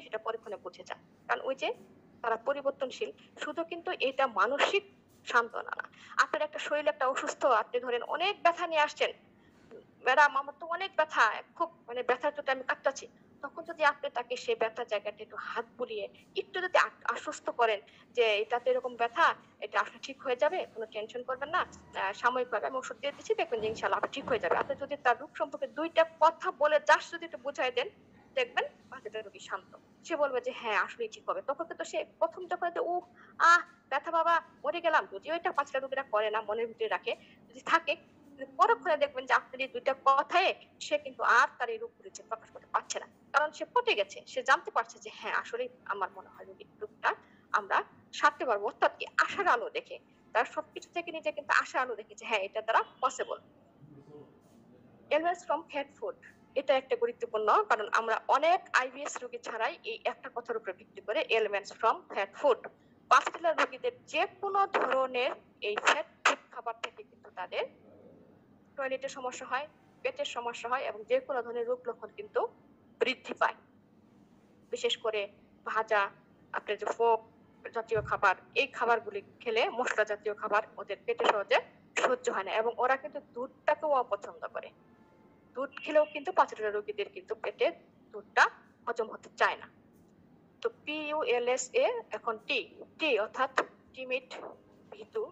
সেটা পরীক্ষণে বুঝে যায়। কারণ ওই যে তারা পরিবর্তনশীল। শুধু কিন্তু এটা মানসিক সান্ত্বনা না, আপনার একটা শরীরে একটা অসুস্থ, আপনি ধরেন অনেক ব্যথা নিয়ে আসছেন, ম্যাডাম আমার তো অনেক ব্যথা, খুব মানে ব্যথার চোটে আমি কাঁপতাছি, তখন যদি আপনি তাকে সেই ব্যথার জায়গাটা একটু হাত বুলিয়ে একটু যদি আশ্বস্ত করেন যে এটা তো এরকম ব্যথা, এটা আসলে ঠিক হয়ে যাবে, কোনো টেনশন করবেন না, সাময়িকভাবে আমি ওষুধ দিয়ে দিচ্ছি, দেখবেন যে ইনশাল্লাহ আপনি ঠিক হয়ে যাবে। আপনি যদি তার রোগ সম্পর্কে 2টা কথা বলে জাস্ট যদি একটু বুঝাই দেন, দেখবেন বাচ্চাটা রোগী শান্ত, সে বলবে যে হ্যাঁ আসলেই ঠিক হবে। তখন কিন্তু সে প্রথম যখন ব্যথা বাবা মরে গেলাম, যদিও এটা পাঁচটা রোগীরা করে না, মনের ভিতরে রাখে, যদি থাকে পরক্ষণে দেখবেন যে আপনার এই 2টা কথায় সে কিন্তু আর তার এই রোগ পরিচয় প্রকাশ করতে পারছে না, কারণ সে পটে গেছে, সে জানতে পারছে যে হ্যাঁ আসলে আমার মনে হয় রোগটা আমরা সারতে পারবো, অর্থাৎ কি আশার আলো দেখে, তার সবকিছু থেকে নিজে কিন্তু আশার আলো দেখেছে, হ্যাঁ এটা দ্বারা পসিবল। এলওয়েজ ফ্রম ফ্যাট ফুড, এটা একটা গুরুত্বপূর্ণ, কারণ আমরা অনেক আইবিএস রোগী ছাড়াই এই একটা কথার উপর ভিত্তি করে এলিমেন্টস ফ্রম ফ্যাট ফুড, পালসেটিলার রোগীদের যে কোনো ধরনের এই ফ্যাট ফুড খাবার থেকে কিন্তু তাদের টয়লেটের সমস্যা হয়, পেটের সমস্যা হয় এবং যে কোনো ধরনের রোগ লক্ষণ কিন্তু বৃদ্ধি পায়। বিশেষ করে ভাজা, আপনার যে ফোক জাতীয় খাবার, এই খাবারগুলি খেলে, মশলা জাতীয় খাবার ওদের পেটে সহজে সহ্য হয় না, এবং ওরা কিন্তু দুধটাকেও অপছন্দ করে। দুধ খেলেও কিন্তু পালসেটিলার রোগীদের কিন্তু পেটে দুধটা হজম হতে চায় না। তো PULSA এখন টি অর্থাৎ টিমিড, ভীতু,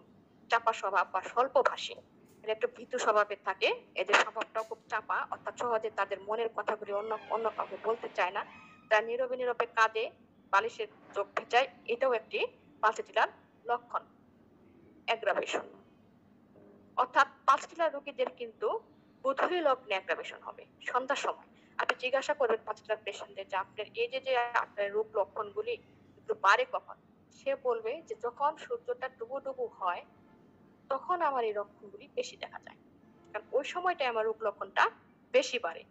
চাপা স্বভাব বা স্বল্পভাষী, এরা একটু ভীতু স্বভাবের থাকে, এদের স্বভাবটাও খুব চাপা, অর্থাৎ সহজে তাদের মনের কথাগুলি অন্য কাউকে বলতে চায় না, তারা নীরবে নীরবে কাঁদে, বালিশের চোখ ভেজায়, এটাও একটি পালসেটিলার লক্ষণ। অ্যাগ্রাভেশন, অর্থাৎ পালসেটিলার রোগীদের কিন্তু গোধূলি লগ্নে অ্যাগ্রাভেশন হবে, সন্ধ্যার সময়। আপনি জিজ্ঞাসা করবেন পালসেটিলার পেশেন্টদের যে আপনার এই যে আপনার রোগ লক্ষণগুলি একটু বাড়ে কখন, সে বলবে যে যখন সূর্যটা ডুবু হয় তখন আমার এই লক্ষণগুলি বেশি দেখা যায়, কারণ ওই সময়টায় আমার রোগ লক্ষণটা বেশি বাড়ে।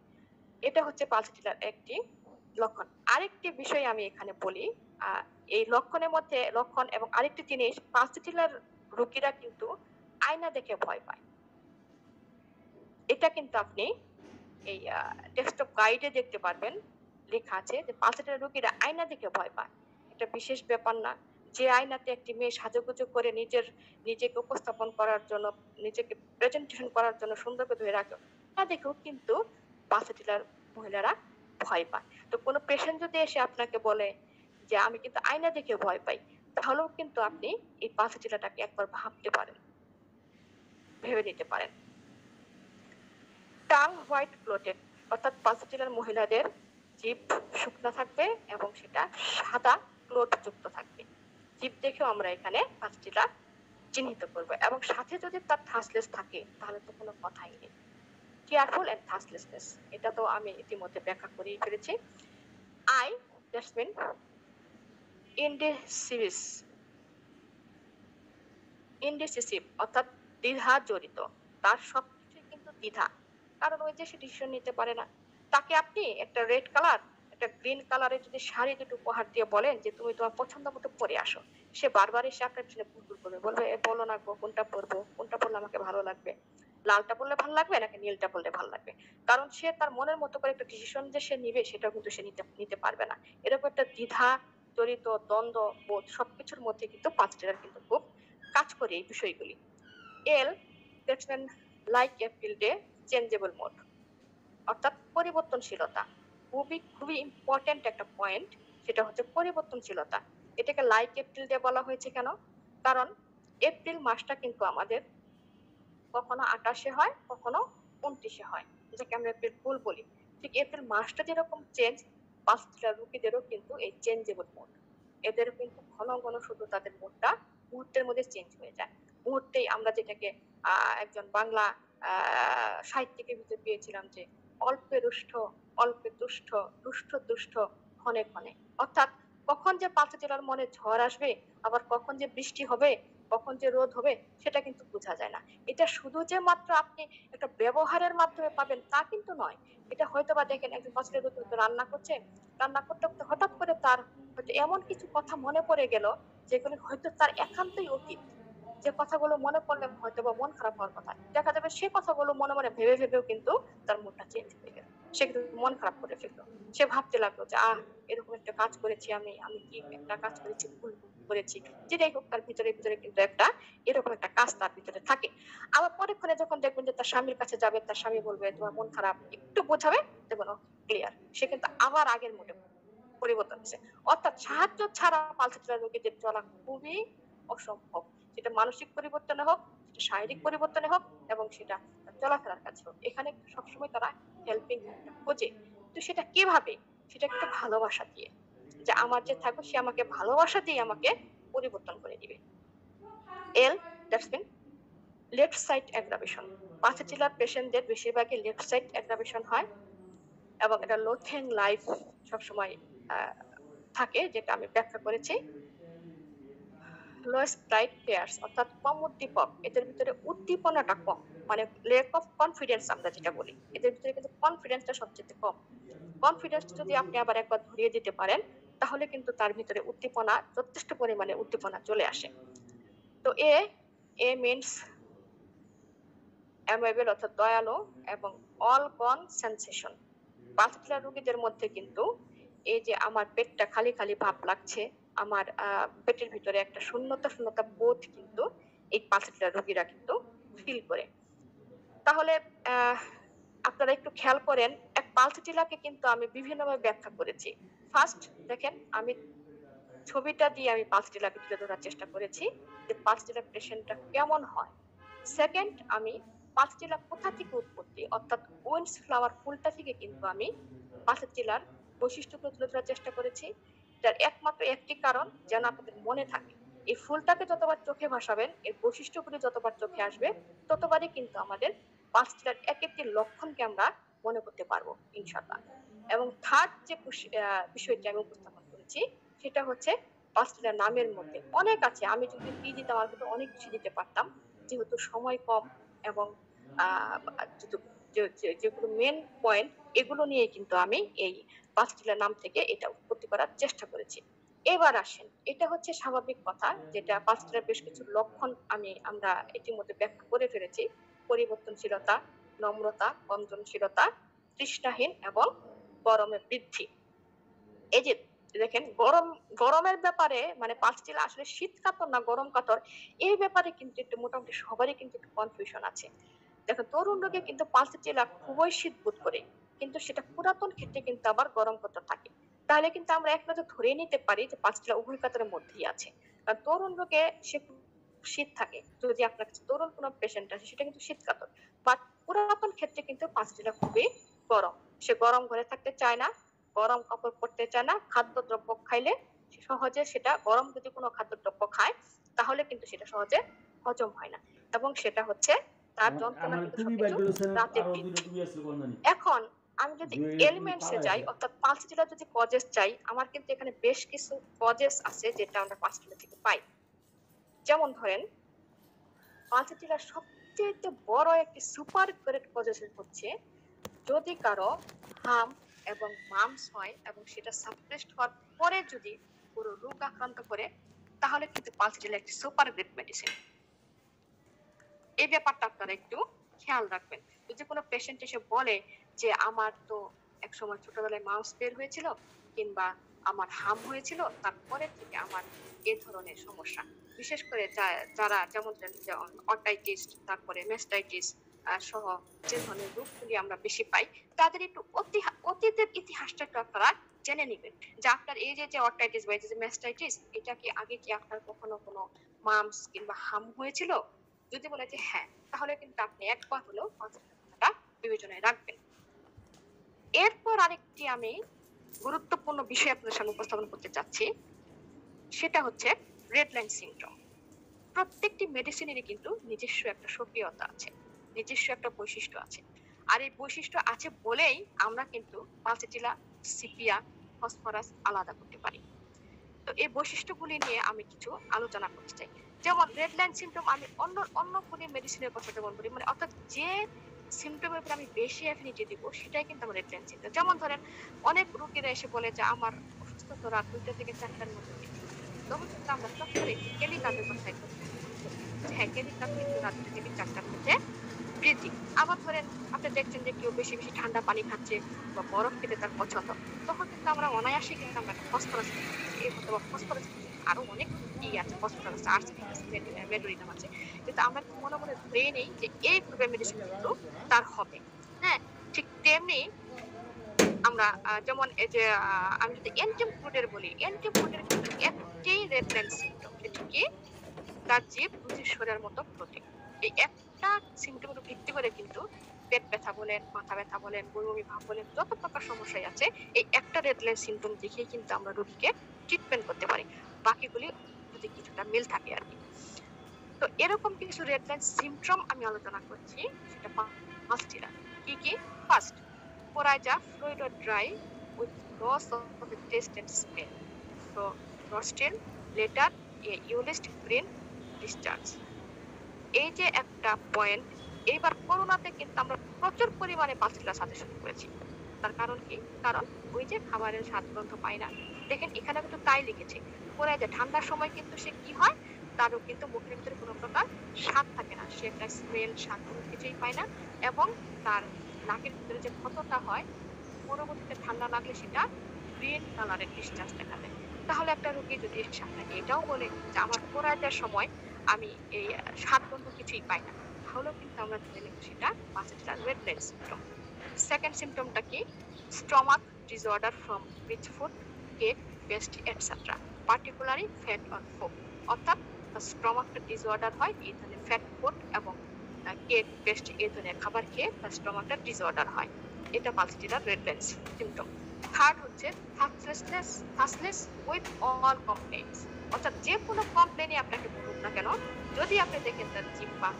এটা হচ্ছে পালসেটিলার একটি লক্ষণ। আরেকটি বিষয় আমি এখানে বলি, এই লক্ষণের মধ্যে লক্ষণ এবং আরেকটি জিনিস, পালসেটিলার রোগীরা কিন্তু আয়না দেখে ভয় পায়। এটা কিন্তু আপনি এই ডেস্কটপ গাইডে দেখতে পারবেন, লেখা আছে যে পালসেটিলার রোগীরা আয়না দেখে ভয় পায়। এটা বিশেষ ব্যাপার না, যে আয়নাতে একটি মেয়ে সাজুগুজু করে নিজেকে উপস্থাপন করার জন্য, নিজেকে প্রেজেন্টেশন করার জন্য সুন্দর করে ধরে রাখে, তা দেখেও কিন্তু পালসেটিলার মহিলারা ভয় পায়। তো কোনো পেশেন্ট যদি এসে আপনাকে বলে যে আমি কিন্তু আয়না দেখে ভয় পাই, তাহলেও কিন্তু আপনি এই পালসেটিলাটাকে একবার ভাবতে পারেন, ভেবে নিতে পারেন। টাং হোয়াইট ক্লোটেড, অর্থাৎ পালসেটিলার মহিলাদের জিভ শুকনো থাকবে এবং সেটা সাদা ক্লোট যুক্ত থাকবে। জিভ দেখেও আমরা এখানে পালসেটিলা চিহ্নিত করব, এবং সাথে যদি তার থাসলেস থাকে তাহলে তো কোনো কথাই নেই। কেয়ারফুল এন্ড থাসলেসনেস, এটা তো আমি ইতিমধ্যে ব্যাখ্যা করেই ফেলেছি। আই, দ্যাটস মিন ইনডিসিভিস, ইনডিসিসিভ অর্থাৎ দ্বিধা জড়িত। তার সবকিছুই কিন্তু দ্বিধা, কারণ ওই যে সে ডিসিশন নিতে পারে না। তাকে আপনি একটা রেড কালার, একটা গ্রিন কালারের যদি শাড়ি দুটো উপহার দিয়ে বলেন যে তুমি তোমার পছন্দ মতো পরে আসো, সে বারবার এসে আপনার পিছনে ঘুরঘুর করবে, বলবে বলো না গো কোনটা পরবো, কোনটা পরলে আমাকে ভালো লাগবে, লালটা পরলে ভালো লাগবে নাকি নীলটা পরলে ভালো লাগবে। কারণ সে তার মনের মতো করে একটা ডিসিশন যে সে নিবে সেটাও কিন্তু সে নিতে পারবে না। এরকম একটা দ্বিধা জড়িত দ্বন্দ্ব বোধ সবকিছুর মধ্যে কিন্তু পাঁচটার কিন্তু খুব কাজ করে এই বিষয়গুলি। এল, দ্যাটস মিন লাইক এ ফিল্ডে চেঞ্জেবল মোড, অর্থাৎ পরিবর্তনশীলতা। খুবই খুবই ইম্পর্টেন্ট একটা পয়েন্ট, সেটা হচ্ছে পরিবর্তনশীলতা। এটাকে লাইক এপ্রিল ডে বলা হয়েছে কেন? কারণ এপ্রিল মাসটা কিন্তু আমাদের কখনো 28-এ হয়, কখনো 29-এ হয়, যেটাকে আমরা এপ্রিল ফুল বলি। ঠিক এপ্রিল মাসটা যেরকম চেঞ্জ, পাঁচটা রুগীদেরও কিন্তু এই চেঞ্জেবল মোড। এদের কিন্তু ঘন ঘন শুধু তাদের মোডটা মুহূর্তের মধ্যে চেঞ্জ হয়ে যায়। মুহূর্তেই আমরা যেটাকে একজন বাংলা সাহিত্যিকের ভিতরে পেয়েছিলাম যে অল্পে রুষ্ট, অল্পে তুষ্ট, রুষ্ট তুষ্ট ক্ষণে ক্ষণে। অর্থাৎ কখন যে পাঁচ জেলার মনে ঝড় আসবে, আবার কখন যে বৃষ্টি হবে, কখন যে রোদ হবে, সেটা কিন্তু বোঝা যায় না। এটা শুধু যে মাত্র আপনি একটা ব্যবহারের মাধ্যমে পাবেন তা কিন্তু নয়। এটা হয়তো বা দেখেন একজন পাঁচটা রান্না করছে, রান্না করতে করতে হঠাৎ করে তার হয়তো এমন কিছু কথা মনে পড়ে গেল যেগুলো হয়তো তার একান্তই অতীত, যে কথাগুলো মনে পড়লে হয়তো বা মন খারাপ হওয়ার কথা, দেখা যাবে সে কথাগুলো মনে মনে ভেবে ভেবেও কিন্তু তার মনটা চেঞ্জ হয়ে গেল, সে কিন্তু মন খারাপ করে ফেললো। সে ভাবতে লাগলো যে এরকম একটা কাজ করেছি, আমি কি একটা কাজ করেছি, ভুল করেছি, যেটাই হোক তার ভিতরে ভিতরে কিন্তু একটা এরকম একটা কাজ তার ভিতরে থাকে। আবার পরেক্ষণে যখন দেখবেন যে তার স্বামীর কাছে যাবে, তার স্বামী বলবে তোমার মন খারাপ, একটু বোঝাবে, দেখবেন ক্লিয়ার, সে কিন্তু আবার আগের মোডে পরিবর্তন হচ্ছে। অর্থাৎ সাহায্য ছাড়া পালসেটরা রোগীদের চলা খুবই অসম্ভব। সেটা মানসিক পরিবর্তনে হোক, সেটা শারীরিক পরিবর্তনে হোক, এবং সেটা চলাফেরার কাছে হোক, এখানে সবসময় তারা হেল্পিং খোঁজে। তো সেটা কিভাবে? সেটা কিন্তু ভালোবাসা দিয়ে, যে আমার যে থাকবে সে আমাকে ভালোবাসা দিয়ে আমাকে পরিবর্তন করে দিবে। L, that's mean left side aggravation. পাঁচের পেশেন্টদের বেশিরভাগই লেফট সাইড অ্যাগ্রাভেশন হয়, এবং এটা লোথেন লাইফ সবসময় থাকে, যেটা আমি ব্যাখ্যা করেছি। লোয়েস্ট ব্রাইট পেয়ার্স অর্থাৎ কম উদ্দীপক, এদের ভিতরে উদ্দীপনাটা কম, মানে লেক অফ কনফিডেন্স আমরা যেটা বলি, এদের ভিতরে কিন্তু কনফিডেন্সটা সবচেয়ে কম। কনফিডেন্স যদি আপনি আবার একবার ধরিয়ে দিতে পারেন, তাহলে কিন্তু তার ভিতরে উদ্দীপনা, যথেষ্ট পরিমাণে উদ্দীপনা চলে আসে। তো এ মিনস অ্যামেবল অর্থাৎ দয়ালু, এবং অল গন সেন্সেশন। পার্টিকুলার রোগীদের মধ্যে কিন্তু এই যে আমার পেটটা খালি খালি ভাব লাগছে, আমার পেটের ভিতরে একটা শূন্যতা শূন্যতা বোধ কিন্তু এই পার্টিকুলার রোগীরা কিন্তু ফিল করে। তাহলে আপনারা একটু খেয়াল করেন, এক পালসিটিলাকে কিন্তু আমি বিভিন্নভাবে ব্যাখ্যা করেছি। ফার্স্ট দেখেন, আমি ছবিটা দিয়ে আমি পালসিটিলাকে তুলে ধরার চেষ্টা করেছি যে পালসিটিলার পেশেন্টটা কেমন হয়। সেকেন্ড, আমি পালসিটিলা কোথা থেকে উৎপত্তি, অর্থাৎ উইন্স ফ্লাওয়ার ফুলটা থেকে কিন্তু আমি পালসিটিলার বৈশিষ্ট্যগুলো তুলে ধরার চেষ্টা করেছি। যার একমাত্র একটি কারণ যেন আপনাদের মনে থাকে, এই ফুলটাকে যতবার চোখে ভাসাবেন, এর বৈশিষ্ট্যগুলি যতবার চোখে আসবে, ততবারই কিন্তু আমাদের পালসিটিলার এক একটি লক্ষণকে আমরা মনে করতে পারবো ইনশাআল্লাহ। এবং থার্ড যে বিষয়টি আমি উপস্থাপন করেছি, সেটা হচ্ছে পালসিটিলার নামের মধ্যে অনেক আছে। আমি যদি ফি দিতাম আমার কিন্তু অনেক কিছু দিতে পারতাম, যেহেতু সময় কম, এবং যেগুলো মেন পয়েন্ট, এগুলো নিয়ে কিন্তু আমি এই পালসিটিলার নাম থেকে এটা উৎপত্তি করার চেষ্টা করেছি। এবার আসেন, এটা হচ্ছে স্বাভাবিক কথা, যেটা পালসিটিলার বেশ কিছু লক্ষণ আমরা ইতিমধ্যে ব্যাখ্যা করে ফেলেছি। পরিবর্তনশীলতা, নম্রতা, বন্ধনশীলতা, তৃষ্ণাহীন, এবং গরমের বৃদ্ধি। এই যে দেখেন, গরমের ব্যাপারে, মানে পালসিটিলা আসলে শীত কাতর না গরম কাতর, এই ব্যাপারে কিন্তু একটু মোটামুটি সবারই কিন্তু একটু কনফিউশন আছে। দেখো, তরুণ রোগে কিন্তু পালসিটিলা খুবই শীত বোধ করে, কিন্তু সেটা পুরাতন ক্ষেত্রে কিন্তু আবার গরম কাতর থাকে। তাহলে কিন্তু আমরা এক নজর ধরে নিতে পারি যে পালসিটিলা উভয় কাতরের মধ্যেই আছে। কারণ তরুণ রোগে সে শীত থাকে, যদি আপনার কাছে তরুণ কোনো পেশেন্ট আছে সেটা কিন্তু শীত কাতর, বাট পুরাতন ক্ষেত্রে কিন্তু পালসিটিলা খুবই গরম। সে গরম ঘরে থাকতে চায় না, গরম কাপড় পরতে চায় না, খাদ্যদ্রব্য খাইলে সহজে সেটা, গরম যদি কোনো খাদ্যদ্রব্য খায় তাহলে কিন্তু সেটা সহজে হজম হয় না, এবং সেটা হচ্ছে তার যন্ত্রণা কিন্তু সবকিছু রাতে বৃদ্ধি। এখন আমি যদি তুমি এলিমেন্টসে পালা যাই গেছে অর্থাৎ পালসিটিলা যদি কজেস চাই, আমার কিন্তু এখানে বেশ কিছু কজেস আছে যেটা আমরা পালসিটিলা থেকে পাই। যেমন ধরেন পালসিটিলার সবচেয়ে বড় একটি সুপার গ্রেট কজেস হচ্ছে যদি কারো হাম এবং মামস হয় এবং সেটা সাপ্রেসড হওয়ার পরে যদি পুরো রোগ আক্রান্ত করে, তাহলে কিন্তু পালসিটিলা একটি সুপার গ্রেট মেডিসিন। এই ব্যাপারটা আপনারা একটু খেয়াল রাখবেন। যদি কোনো পেশেন্ট এসে বলে যে আমার তো একসময় ছোটবেলায় মাউস বের হয়েছিল কিংবা আমার হাম হয়েছিল, তারপরে থেকে আমার এই ধরনের সমস্যা, বিশেষ করে যারা যেমন অটাইটিস, তারপরে মেস্টাইটিস সহ যে ধরনের রোগগুলি আমরা বেশি পাই, তাদের একটু অতীতের ইতিহাসটা একটু আপনারা জেনে নেবেন যে আপনার এই যে অটাইটিস বা এই যে মেস্টাইটিস, এটা কি আগে কি আপনার কখনো কোনো মামস কিংবা হাম হয়েছিল? যদি বলে যে হ্যাঁ, তাহলে কিন্তু আপনি একবার হলেও কথাটা বিবেচনায় রাখবেন। এরপর আরেকটি আমি গুরুত্বপূর্ণ বিষয় আপনাদের সামনে উপস্থাপন করতে চাচ্ছি, সেটা হচ্ছে রেড লাইন সিনড্রোম। প্রত্যেকটি মেডিসিনেরই কিন্তু নিজস্ব একটা স্বকীয়তা আছে, নিজস্ব একটা বৈশিষ্ট্য আছে। আর এই বৈশিষ্ট্য আছে বলেই আমরা কিন্তু পালসিটিলা, সিপিয়া, ফসফরাস আলাদা করতে পারি। তো এই বৈশিষ্ট্যগুলি নিয়ে আমি কিছু আলোচনা করতে চাই। যেমন রেড লাইন সিমটম আমি অন্য কোনো মেডিসিনের কথা যেমন বলি, মানে অর্থাৎ যে সিমটমের উপর আমি বেশি অ্যাফিনিটি দিব সেটাই কিন্তু আমার রেড লাইন সিমটম। যেমন ধরেন অনেক রোগীরা এসে বলে যে আমার অসুস্থ তো রাত 2টা থেকে 4টার মধ্যে, তখন কিন্তু আমরা চট করে কেলিকাপের কথাই বলি। হ্যাঁ, কেলিকাপ কিন্তু রাত 2টা থেকে 4টার মধ্যে বৃদ্ধি। আবার ধরেন আপনি দেখছেন যে কেউ বেশি বেশি ঠান্ডা পানি খাচ্ছে বা বরফ খেতে তার পছন্দ, তখন কিন্তু আমরা অনায়াসে কিন্তু আমরা ফসফরাস অথবা ফসফরাস আরো অনেক কি আছে, ফসফরাস, আর্সেনিক আছে, মেডোরিনাম আছে, কিন্তু আমরা কিন্তু মনে মনে ধরে নেই যে এই গ্রুপের মেডিসিন কিন্তু তার হবে। হ্যাঁ, ঠিক তেমনি আমরা যেমন এই যে আমি যদি এন্টিমফ্লুডের বলি, এন্টিমফ্লুডের কিন্তু একটি রেড লাইন সিমটম, সেটা কি তার জীব রুচির সরার মতো প্রোটিন। এই একটা সিমটমের ভিত্তি করে কিন্তু পেট ব্যথা বলেন, মাথা ব্যথা বলেন, বমি ভাব বলেন, যত প্রকার সমস্যাই আছে, এই একটা রেড লাইন সিমটম দেখেই কিন্তু আমরা রোগীকে ট্রিটমেন্ট করতে পারি, বাকিগুলি যদি কিছুটা মিল থাকে আর কি। তো এরকম কিছু রেড লাইন সিমটম আমি আলোচনা করছি, সেটা পাঁচটিরা। কি কি? First, coryza fluid or dry with loss of the taste and smell, so রস্টেল later a yellowish green discharge. এই যে একটা পয়েন্ট, এইবার করোনাতে কিন্তু আমরা প্রচুর পরিমাণে পালসিটিলা সাজেশন করেছি। তার কারণ কি? কারণ ওই যে খাবারের স্বাদ গন্ধ পায় না। দেখেন এখানে কিন্তু তাই লিখেছে, পরে যে ঠান্ডার সময় কিন্তু সে কি হয়, তারও কিন্তু মুখের ভিতরে কোনো প্রকার স্বাদ থাকে না, সে একটা স্মেল, স্বাদ কোনো কিছুই পায় না, এবং তার নাকের ভিতরে যে ক্ষতটা হয় পরবর্তীতে ঠান্ডা লাগলে সেটা গ্রিন কালারের ডিসচার্জ দেখা দেয়। তাহলে একটা রোগী যদি এসে আপনাকে এটাও বলে যে আমার কোরাইজার সময় আমি এই স্বাদ গন্ধ কিছুই পাই না, তাহলেও কিন্তু আমরা ধরে নেব সেটা পালসিটিলার রেড লাইন সিমটম। সেকেন্ড সিমটমটা কি? Stomach disorder from rich food, cake, pastry etcetera, particularly fat or food. অর্থাৎ স্টমাকটা ডিসঅর্ডার হয় এই ধরনের ফ্যাট ফুড এবং কেক, পেস্ট্রি এই ধরনের খাবার খেয়ে তার স্টমাকটা ডিসঅর্ডার হয়, এটা পালসিটিলার রেড লাইন সিমটম। থার্ড হচ্ছে থার্স্টলেস উইথ অল কমপ্লেইন্টস, অর্থাৎ যে কোনো কমপ্লেইনই আপনাকে বলুক না কেন, যদি আপনি দেখেন তার জিহ্বা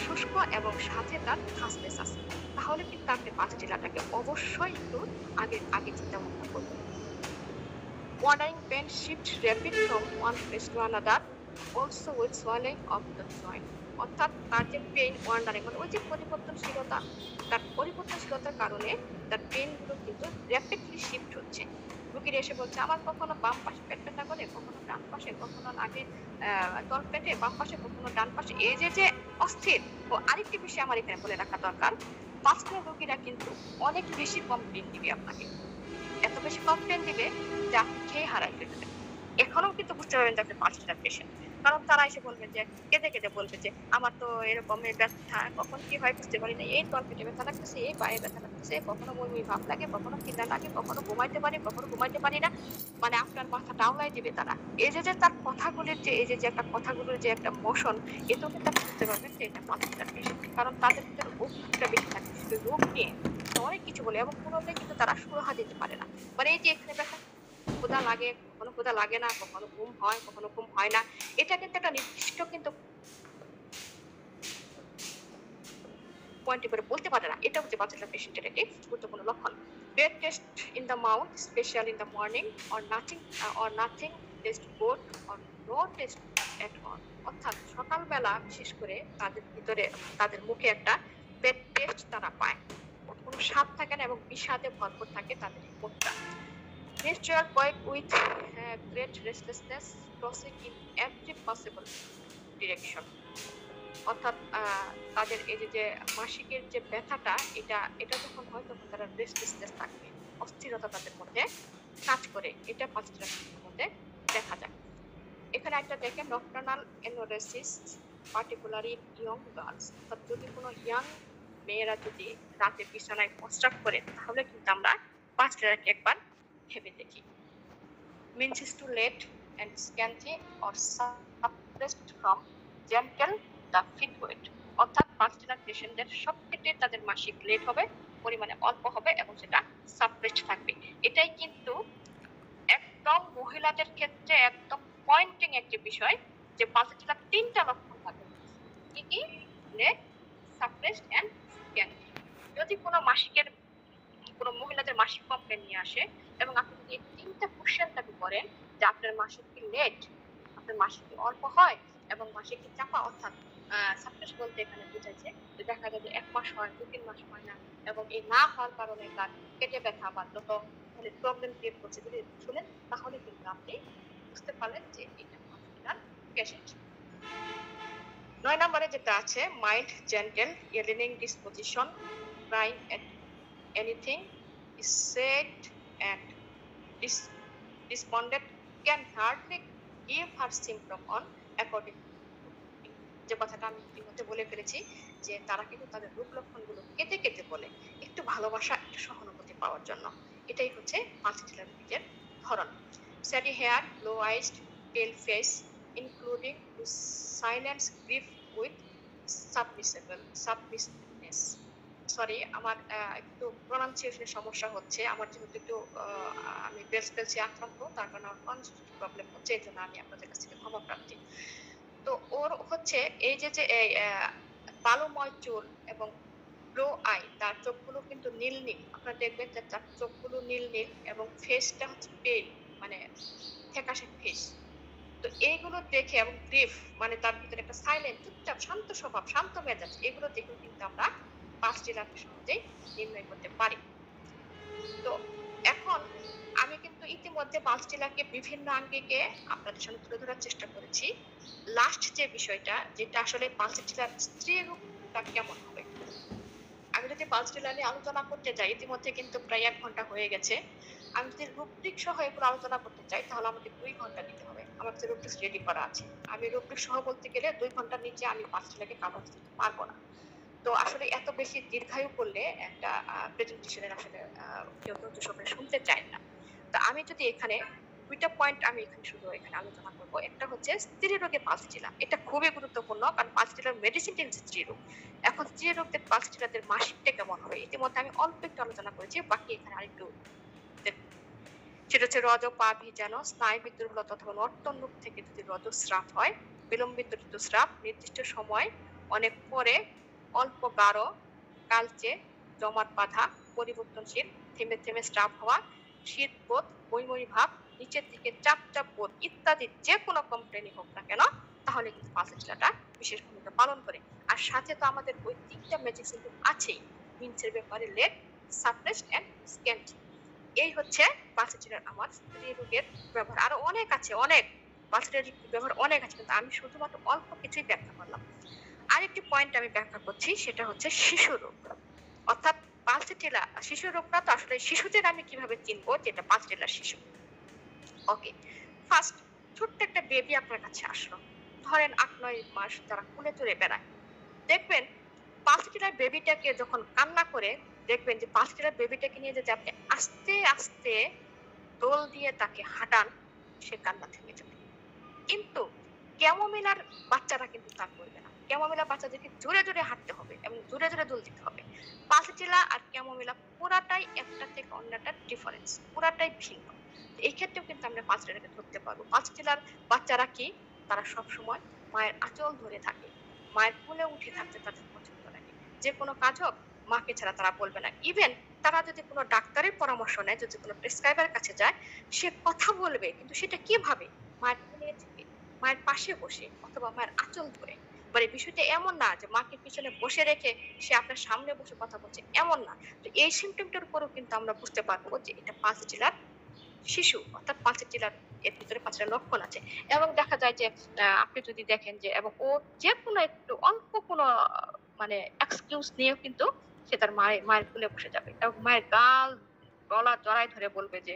শুষ্ক এবং সাথে তার থার্স্টলেস আছে, তাহলে কিন্তু আপনি পালসিটিলাটাকে অবশ্যই একটু আগে চিন্তা ভাবনা করবেন। Wandering pain shift rapid from one place to another, also with swelling of the joint. অর্থাৎ তার যে পেইন ওয়ান্ডারিং, মানে ওই যে পরিবর্তনশীলতা, তার পরিবর্তনশীলতার কারণে তার পেইন গুলো কিন্তু র্যাপিডলি শিফট হচ্ছে। রোগীর এসে বলছে আমার কখনো বাম পাশে পেট ব্যথা করে, কখনো ডান পাশে, কখনো নাকে তল পেটে বাম পাশে, কখনো ডান পাশে, এই যে অস্থির। ও আরেকটি বিষয় আমার এখানে বলে রাখা দরকার, পাঁচটা রোগীরা কিন্তু অনেক বেশি কমপ্লেন দিবে আপনাকে, এত বেশি কমপ্লেন দিবে যা খেয়ে হারাই ফেলবে। এখনো কিন্তু বুঝতে পারবেন যে আপনি পালসিটিলার পেশেন্ট, কারণ তারা এসে বলবে যে কেঁদে কেঁদে বলবে যে আমার তো এরকম ব্যথা, কখন কি হয় বুঝতে পারি না, এই তল পেটে ব্যথা লাগতেছে, এই পায়ে ব্যথা লাগতেছে, কখনো বমি ভাব লাগে, কখনো খিদা লাগে, কখনো ঘুমাইতে পারি, কখনো ঘুমাইতে পারি না, মানে আপনার মাথা ডাউলাই দিবে তারা। এই যে তার কথাগুলির যে এই যে একটা কথাগুলোর যে একটা মোশন, এতেও কিন্তু আপনি বুঝতে পারবেন যে এটা পালসিটিলার পেশেন্ট, কারণ তাদের ভিতরে রোগটা বেশি থাকে, রোগ নিয়ে অনেক কিছু বলে এবং কোনোটাই কিন্তু তারা সুরাহা দিতে পারে না। মানে এই যে এখানে ব্যথা, ক্ষুধা লাগে, কখনো ক্ষুধা লাগে না, কখনো ঘুম হয়, কখনো ঘুম হয় না, এটা কিন্তু একটা নির্দিষ্ট কিন্তু পয়েন্টে করে বলতে পারে না, এটা হচ্ছে পালসেটিলা পেশেন্টের একটি গুরুত্বপূর্ণ লক্ষণ। Bad taste in the mouth, especially in the morning, or nothing taste good or no taste at all. অর্থাৎ সকালবেলা বিশেষ করে তাদের ভিতরে তাদের মুখে একটা ব্যাড টেস্ট তারা পায়, কোনো স্বাদ থাকে না এবং বিষাদে ভরপুর থাকে তাদের মুখটা। Menstrual quake with great restlessness, tossing in every possible direction. অর্থাৎ তাদের এই যে মাসিকের যে ব্যথাটা, এটা যখন হয় তখন তারা রেস্টলেসনেস থাকবে, অস্থিরতা তাদের মধ্যে কাজ করে, এটা পালসেটিলা পেশেন্টের মধ্যে দেখা যায়। এখানে একটা দেখেন নকটার্নাল এনোরেসিস, পার্টিকুলারলি ইয়ং গার্লস, অর্থাৎ যদি কোনো ইয়াং মেয়েরা যদি রাতে বিছানায় প্রস্রাব করে তাহলে কিন্তু আমরা পালসেটিলাকে একবার ভেবে দেখি। Means is too late and scanty or suppressed from gentle the fluid. অর্থাৎ পালসেটিলা পেশেন্টদের সবক্ষেত্রে তাদের মাসিক লেট হবে, পরিমাণে অল্প হবে এবং সেটা সাপ্রেসড থাকবে। এটাই কিন্তু একদম মহিলাদের ক্ষেত্রে একদম পয়েন্টিং একটি বিষয় যে পালসেটিলা তিনটা লক্ষণ থাকে, কি কি? Late, suppressed and scanty. যদি কোনো মহিলাদের মাসিক কমপ্লেন নিয়ে আসে এবং আপনি যদি এই তিনটা কোশ্চেন তাকে করেন যে আপনার মাসিক কি লেট, আপনার মাসিক কি অল্প হয় এবং মাসিক কি চাপা, অর্থাৎ সাপ্রেস বলতে এখানে বোঝাচ্ছে যে দেখা যায় যে 1 মাস হয়, 2-3 মাস হয় না এবং এই না হওয়ার কারণে তার পেটে ব্যথা বা যত প্রবলেম ক্রিয়েট করছে, যদি শুনেন তাহলে কিন্তু আপনি বুঝতে পারলেন যে এটা পালসেটিলার পেশেন্ট। 9 নম্বরে যেটা আছে mild gentle ইয়েলিং disposition, crying at anything is said and despondent, can hardly give her symptom on according. যে কথাটা আমি ইতিমধ্যে বলে ফেলেছি যে তারা কিন্তু তাদের রূপ লক্ষণগুলো কেটে কেটে বলে একটু ভালোবাসা, একটু সহানুভূতি পাওয়ার জন্য। এটাই হচ্ছে পালসেটিলার রোগীর ধরন। Sandy hair, blue eyed, pale face, including silence grief with submissiveness. Sorry, আমার একটু প্রনাউন্সিয়েশনের সমস্যা হচ্ছে, আমার যেহেতু একটু আমি বেলসি আক্রান্ত, তার কারণে আমার প্রনাউন্সিয়েশন প্রবলেম হচ্ছে, এই জন্য আমি আপনাদের কাছ থেকে ক্ষমা প্রার্থী। তো ওর হচ্ছে এই যে বালুময় চুল এবং ব্লু আই, তার চোখগুলো কিন্তু নীল নীল, আপনারা দেখবেন যে তার চোখগুলো নীল নীল এবং ফেসটা হচ্ছে পেল, মানে ফ্যাকাশে ফেস। তো এইগুলো দেখে এবং গ্রিফ মানে তার ভিতরে একটা সাইলেন্ট, চুপচাপ, শান্ত স্বভাব, শান্ত মেজাজ, এগুলো দেখে কিন্তু আমরা পালসেটিলাকে সহজেই নির্ণয় করতে পারি। তো এখন আমি কিন্তু ইতিমধ্যে পালসেটিলাকে বিভিন্ন আঙ্গিকে আপনাদের সামনে তুলে ধরার চেষ্টা করেছি। লাস্ট যে বিষয়টা, যেটা আসলে পালসেটিলার স্ত্রী রূপটা কেমন হবে, আমি যদি পালসেটিলা নিয়ে আলোচনা করতে যাই, ইতিমধ্যে কিন্তু প্রায় 1 ঘন্টা হয়ে গেছে। আমি যদি রূপদিক সহ এগুলো আলোচনা করতে চাই তাহলে আমাকে 2 ঘন্টা নিতে হবে। আমার কাছে রূপদিক রেডি করা আছে, আমি রূপদিক সহ বলতে গেলে 2 ঘন্টার নিচে আমি পালসেটিলাকে কাভার করতে পারবো না। তো আসলে এত বেশি দীর্ঘায়ু করলে একটা প্রেজেন্টেশনের আসলে কেউ তো সবাই শুনতে চায় না। তো আমি যদি এখানে 2টা পয়েন্ট আমি এখানে শুধু এখানে আলোচনা করব। একটা হচ্ছে স্ত্রী রোগে পালসেটিলা, এটা খুবই গুরুত্বপূর্ণ, কারণ পালসেটিলার মেডিসিনটা হচ্ছে স্ত্রী রোগ। এখন স্ত্রী রোগদের পালসেটিলাদের মাসিকটা কেমন হবে ইতিমধ্যে আমি অল্প একটু আলোচনা করেছি, বাকি এখানে আরেকটু। সেটা হচ্ছে রজ পা ভিজানো, স্নায়ু বিদ্রুপলতা অথবা নর্তনরূপ থেকে যদি রজস্রাব হয়, বিলম্বিত ঋতুস্রাব, নির্দিষ্ট সময় অনেক পরে, অল্প গাঢ়, কালচে, জমাট বাঁধা, পরিবর্তনশীল, থেমে থেমে স্রাব হওয়া, শীতবোধ, বইমই ভাব, নিচের দিকে চাপ চাপ বোধ ইত্যাদি যে কোনো কমপ্লেনই হোক না কেন, তাহলে কিন্তু পালসেটিলাটা বিশেষ ভূমিকা পালন করে। আর সাথে তো আমাদের ওই 3টা ম্যাজিক সিম্পটম আছেই, মিন্সের ব্যাপারে লেট, সাপ্রেসড এন্ড স্ক্যান্টি। এই হচ্ছে পালসেটিলার আমার স্ত্রী রোগের ব্যবহার। আরো অনেক আছে, অনেক পালসেটিলার ব্যবহার অনেক আছে, কিন্তু আমি শুধুমাত্র অল্প কিছুই ব্যাখ্যা করলাম। আরেকটি পয়েন্ট আমি ব্যাখ্যা করছি, সেটা হচ্ছে শিশু রোগ। অর্থাৎ পালসেটিলা শিশু রোগটা তো আসলে শিশুদের আমি কিভাবে চিনবো যেটা পালসেটিলার শিশু। ওকে, ফার্স্ট ছোট্ট একটা বেবি আপনার কাছে আসলো, ধরেন 8-9 মাস, যারা কুলে চড়ে বেড়ায়, দেখবেন পালসেটিলার বেবিটাকে যখন কান্না করে, দেখবেন যে পালসেটিলার বেবিটাকে নিয়ে যদি আপনি আস্তে আস্তে দোল দিয়ে তাকে হাঁটান, সে কান্না থেমে যাবে। কিন্তু ক্যামোমিলার বাচ্চারা কিন্তু তা করবে না, ক্যামোমিলার বাচ্চাদেরকে জোরে জোরে হাঁটতে হবে এবং জোরে জোরে দোল দিতে হবে। পালসেটিলা আর ক্যামোমিলা পুরাটাই একটা থেকে অন্যটার ডিফারেন্স, পুরাটাই ভিন্ন। এই ক্ষেত্রেও কিন্তু আমরা পালসেটিলাকে ধরতে পারবো। পালসেটিলার বাচ্চারা কি, তারা সব সময় মায়ের আঁচল ধরে থাকে, মায়ের কোলে উঠে থাকতে তাদের পছন্দ লাগে, যে কোনো কাজ হোক মাকে ছাড়া তারা বলবে না। ইভেন তারা যদি কোনো ডাক্তারের পরামর্শ নেয়, যদি কোনো প্রেসক্রাইবার কাছে যায়, সে কথা বলবে কিন্তু সেটা কিভাবে? মায়ের কোলে থেকে, মায়ের পাশে বসে অথবা মায়ের আঁচল ধরে। মানে বিষয়টা এমন না যে মাকে পিছনে বসে রেখে সে আপনার সামনে বসে কথা বলছে, এমন না। তো এই সিম্পটমটার উপরেও কিন্তু আমরা বুঝতে পারবো যে এটা পালস ডিলার শিশু, অর্থাৎ পালসের ডিলার, এর ভিতরে ৫ টা লক্ষণ আছে। এবং দেখা যায় যে আপনি যদি দেখেন যে এবং ও যেকোনো একটু অল্প কোনো মানে এক্সকিউজ নিয়েও কিন্তু সে তার মায়ের কোলে বসে যাবে। এবং মায়ের গলা জড়ায় ধরে বলবে যে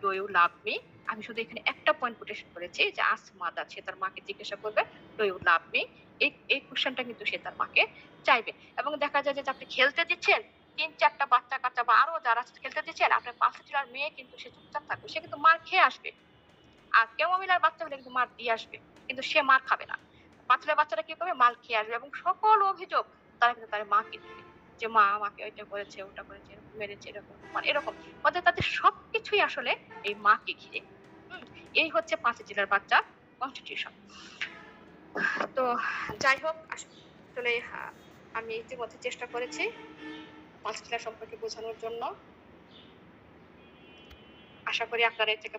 "ডু ইউ লাভ মি?" আমি শুধু এখানে একটা পয়েন্ট কোটেশন করেছি যে আস্ক মাদার, সে তার মাকে জিজ্ঞাসা করবে "ডু ইউ লাভ মি?" এই কোয়েশ্চেনটা কিন্তু সে তার মাকে চাইবে। এবং দেখা যায় যে আপনি খেলতে দিচ্ছেন, ৩-৪ টা বাচ্চা-কাচ্চা বা আরো যারা খেলতে দিচ্ছেন, আপনার পাশে ছিল মেয়ে কিন্তু সে চুপচাপ থাকবে। সে কিন্তু মার খেয়ে আসবে। আর কেমমিলার বাচ্চা হলে কিন্তু মার দিয়ে আসবে। কিন্তু সে মার খাবে না। পাঁচলের বাচ্চারা কি করবে? মার খেয়ে আসবে এবং সকল অভিযোগ তারা কিন্তু তার মাকে দিবে। যে মা আমাকে ওইটা করেছে, ওটা করেছে, এরকম মেরেছে, এরকম। মানে এরকম। অর্থাৎ তাদের সবকিছুই আসলে এই মাকে ঘিরে। হুম? এই হচ্ছে ৫ জেলার বাচ্চার কনস্টিটিউশন। তো যাই হোক আসলে আমি ইতিমধ্যে চেষ্টা করেছি পাঁচ জেলা সম্পর্কে বোঝানোর জন্য। আশা করি আপনারা এর থেকে